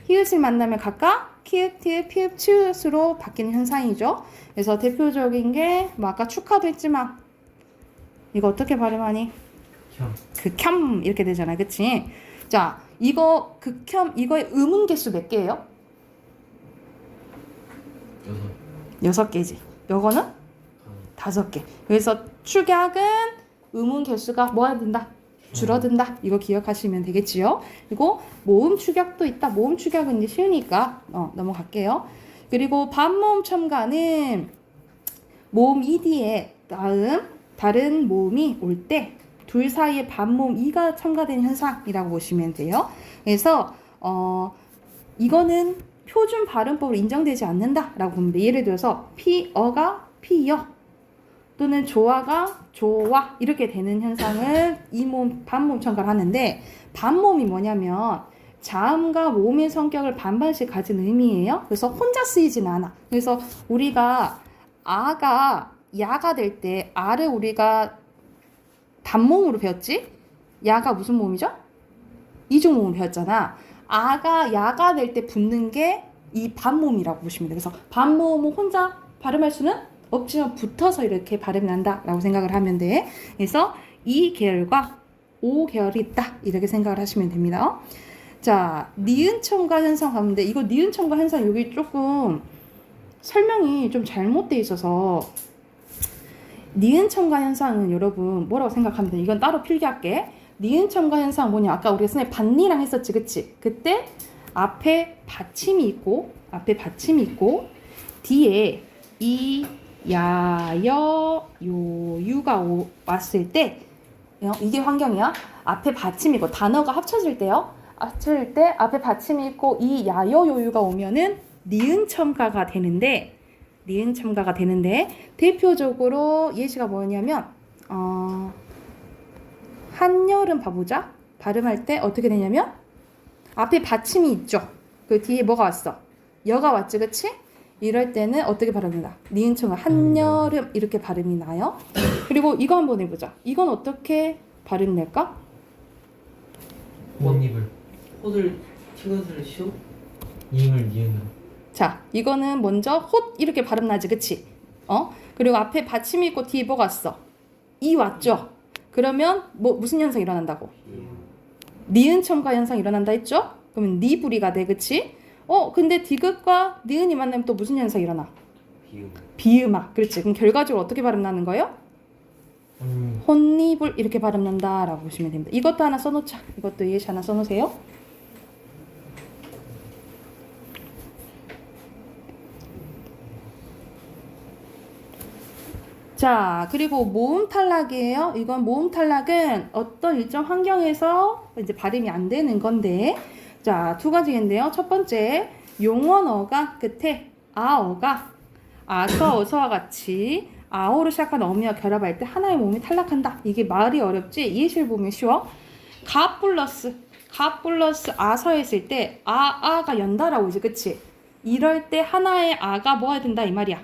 히읗을 만나면 각각 키읔, 티읕, 피읕, 치읓으로 바뀌는 현상이죠. 그래서 대표적인 게 뭐 아까 축하도 했지만 이거 어떻게 발음하니? 형. 극혐 이렇게 되잖아요, 그치? 자, 이거 극혐 이거의 음운 개수 몇 개예요? 6개지. 요거는 5개. 그래서 축약은 음운 개수가 뭐 해야 된다? 줄어든다. 이거 기억하시면 되겠지요. 그리고 모음 축약도 있다. 모음 축약은 이제 쉬우니까 넘어갈게요. 그리고 반모음 첨가는 모음 이 뒤에 다른 모음이 올 때 둘 사이에 반모음 이가 첨가된 현상이라고 보시면 돼요. 그래서 이거는 표준 발음법으로 인정되지 않는다라고 보면 돼. 예를 들어서 피어가 피여 또는 조아가 조와 이렇게 되는 현상을 이 모음 반모음 첨가를 하는데 반모음이 뭐냐면 자음과 모음의 성격을 반반씩 가진 의미예요. 그래서 혼자 쓰이진 않아. 그래서 우리가 아가 야가 될 때 아를 우리가 단모음으로 배웠지? 야가 무슨 모음이죠? 이중모음 배웠잖아. 아가 야가 될 때 붙는 게 이 반모음이라고 보시면 돼요. 그래서 반모음은 혼자 발음할 수는 없지만 붙어서 이렇게 발음이 난다라고 생각을 하면 돼. 그래서 이 계열과 오 계열이 있다 이렇게 생각을 하시면 됩니다. 자, 니은 첨가 현상 가는데 이거 니은 첨가 현상 여기 조금 설명이 좀 잘못돼 있어서 니은 첨가 현상은 여러분 뭐라고 생각하면 돼? 이건 따로 필기할게. 니은 첨가 현상 뭐냐? 아까 우리가 선생님 반니랑 했었지, 그치? 그때 앞에 받침이 있고 뒤에 이, 야, 여, 요, 유가 왔을 때 이게 환경이야. 앞에 받침이 있고 단어가 합쳐질 때요. 합쳐질 때 앞에 받침이 있고 이, 야, 여, 요, 유가 오면은 니은 첨가가 되는데 대표적으로 예시가 뭐냐면 한여름 봐보자. 발음할 때 어떻게 되냐면 앞에 받침이 있죠. 그 뒤에 뭐가 왔어? 여가 왔지, 그치? 이럴 때는 어떻게 발음된다? 니은 첨가 한여름 이렇게 발음이 나요. 그리고 이거 한번 해보자. 이건 어떻게 발음이 낼까? 꽃잎을 호들 티귿을 쉬어? 이음을 니은으로. 자, 이거는 먼저 홑 이렇게 발음 나지, 그치? 그리고 앞에 받침이 있고 뒤에 뭐가 왔어? 이 왔죠? 그러면 무슨 현상이 일어난다고? 니은 첨가 현상이 일어난다 했죠? 그러면 니부리가 돼, 그치? 근데 디귿과 니은이 만나면 또 무슨 현상이 일어나? 비음아. 그렇지. 그럼 결과적으로 어떻게 발음 나는 거예요? 혼니불 이렇게 발음 난다라고 보시면 됩니다. 이것도 하나 써놓자. 이것도 예시 하나 써놓으세요. 자, 그리고 모음 탈락이에요. 이건 모음 탈락은 어떤 일정 환경에서 이제 발음이 안 되는 건데, 자, 두 가지인데요. 첫 번째, 용언어가 끝에 아어가 아서 어서와 같이 아오로 시작한 어미와 결합할 때 하나의 모음이 탈락한다. 이게 말이 어렵지? 예시를 보면 쉬워. 가 플러스 아서 했을 때 아가 연다라고 이제, 그치? 이럴 때 하나의 아가 뭐 해야 된다 이 말이야.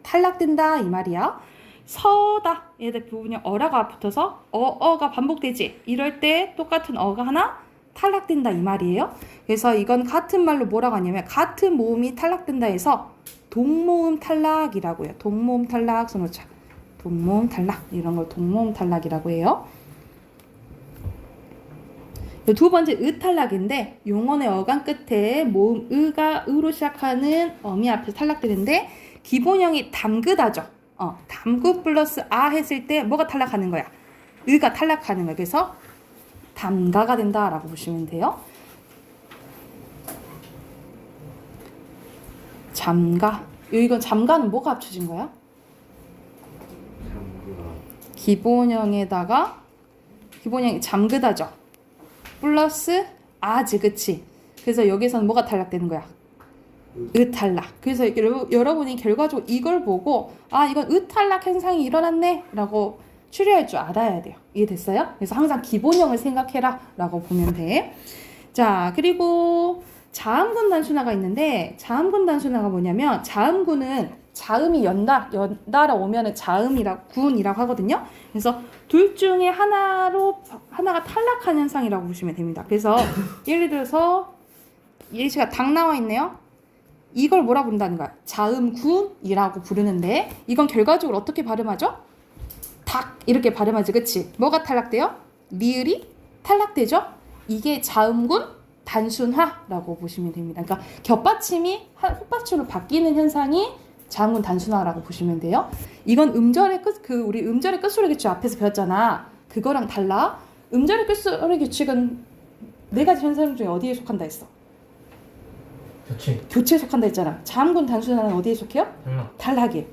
탈락된다 이 말이야. 서다 얘들 부분이 어라가 붙어서 어가 반복되지. 이럴 때 똑같은 어가 하나 탈락된다 이 말이에요. 그래서 이건 같은 말로 뭐라고 하냐면 같은 모음이 탈락된다 해서 동모음 탈락이라고요. 동모음 탈락 써놓자. 동모음 탈락 이런 걸 동모음 탈락이라고 해요. 두 번째 탈락인데 용언의 어간 끝에 모음 으가 으로 시작하는 어미 앞에서 탈락되는데 기본형이 담그다죠. 담그 플러스 아 했을 때 뭐가 탈락하는 거야? 으가 탈락하는 거야. 그래서 담가가 된다라고 보시면 돼요. 잠가. 이건 잠가는 뭐가 합쳐진 거야? 잠그가 기본형에다가 기본형이 잠그다죠. 플러스 아즈, 그치? 그래서 여기서는 뭐가 탈락되는 거야? 으탈락. 그래서 여러분이 결과적으로 이걸 보고 아, 이건 으탈락 현상이 일어났네 라고 추리할 줄 알아야 돼요. 이해됐어요? 그래서 항상 기본형을 생각해라 라고 보면 돼. 자, 그리고 자음군 단순화가 있는데 자음군 단순화가 뭐냐면 자음군은 자음이 연달아 오면은 군이라고 하거든요. 그래서 둘 중에 하나가 탈락한 현상이라고 보시면 됩니다. 그래서 예를 들어서 예시가 닭 나와 있네요. 이걸 뭐라 부른다는 거야? 자음군이라고 부르는데 이건 결과적으로 어떻게 발음하죠? 닭 이렇게 발음하지, 그치? 뭐가 탈락돼요? 리을이 탈락되죠? 이게 자음군 단순화라고 보시면 됩니다. 그러니까 겹받침이 헛받침으로 바뀌는 현상이 자음군 단순화라고 보시면 돼요. 이건 음절의 우리 음절의 끝소리 규칙 앞에서 배웠잖아. 그거랑 달라. 음절의 끝소리 규칙은 네 가지 현상 중에 어디에 속한다 했어? 교체에 속한다 했잖아. 자음군 단순화는 어디에 속해요? 탈락에.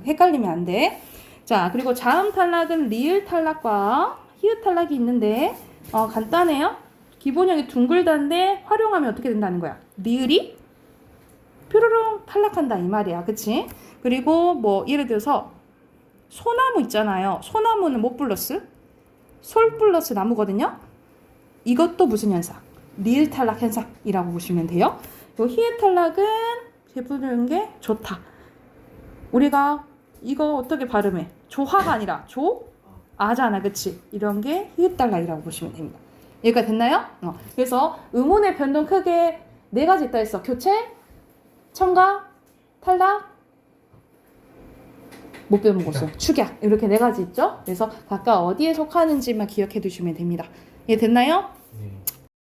헷갈리면 안 돼. 자, 그리고 자음 탈락은 리을 탈락과 히읗 탈락이 있는데 간단해요. 기본형이 둥글다인데 활용하면 어떻게 된다는 거야? 리을이 뾰로롱 탈락한다 이 말이야. 그치? 그리고 뭐 예를 들어서 소나무 있잖아요. 소나무는 뭐 플러스? 솔 플러스 나무거든요. 이것도 무슨 현상? 리을 탈락 현상이라고 보시면 돼요. 요 히읗 탈락은 제부르는 게 좋다. 우리가 이거 어떻게 발음해? 조화가 아니라 조아잖아, 그치? 이런 게 히읗 탈락이라고 보시면 됩니다. 여기까지 됐나요? 그래서 음운의 변동 크게 네 가지 있다 했어. 교체, 첨가, 탈락, 못 배운 곳은 축약. 이렇게 네 가지 있죠? 그래서 각각 어디에 속하는지만 기억해 두시면 됩니다. 이해 됐나요?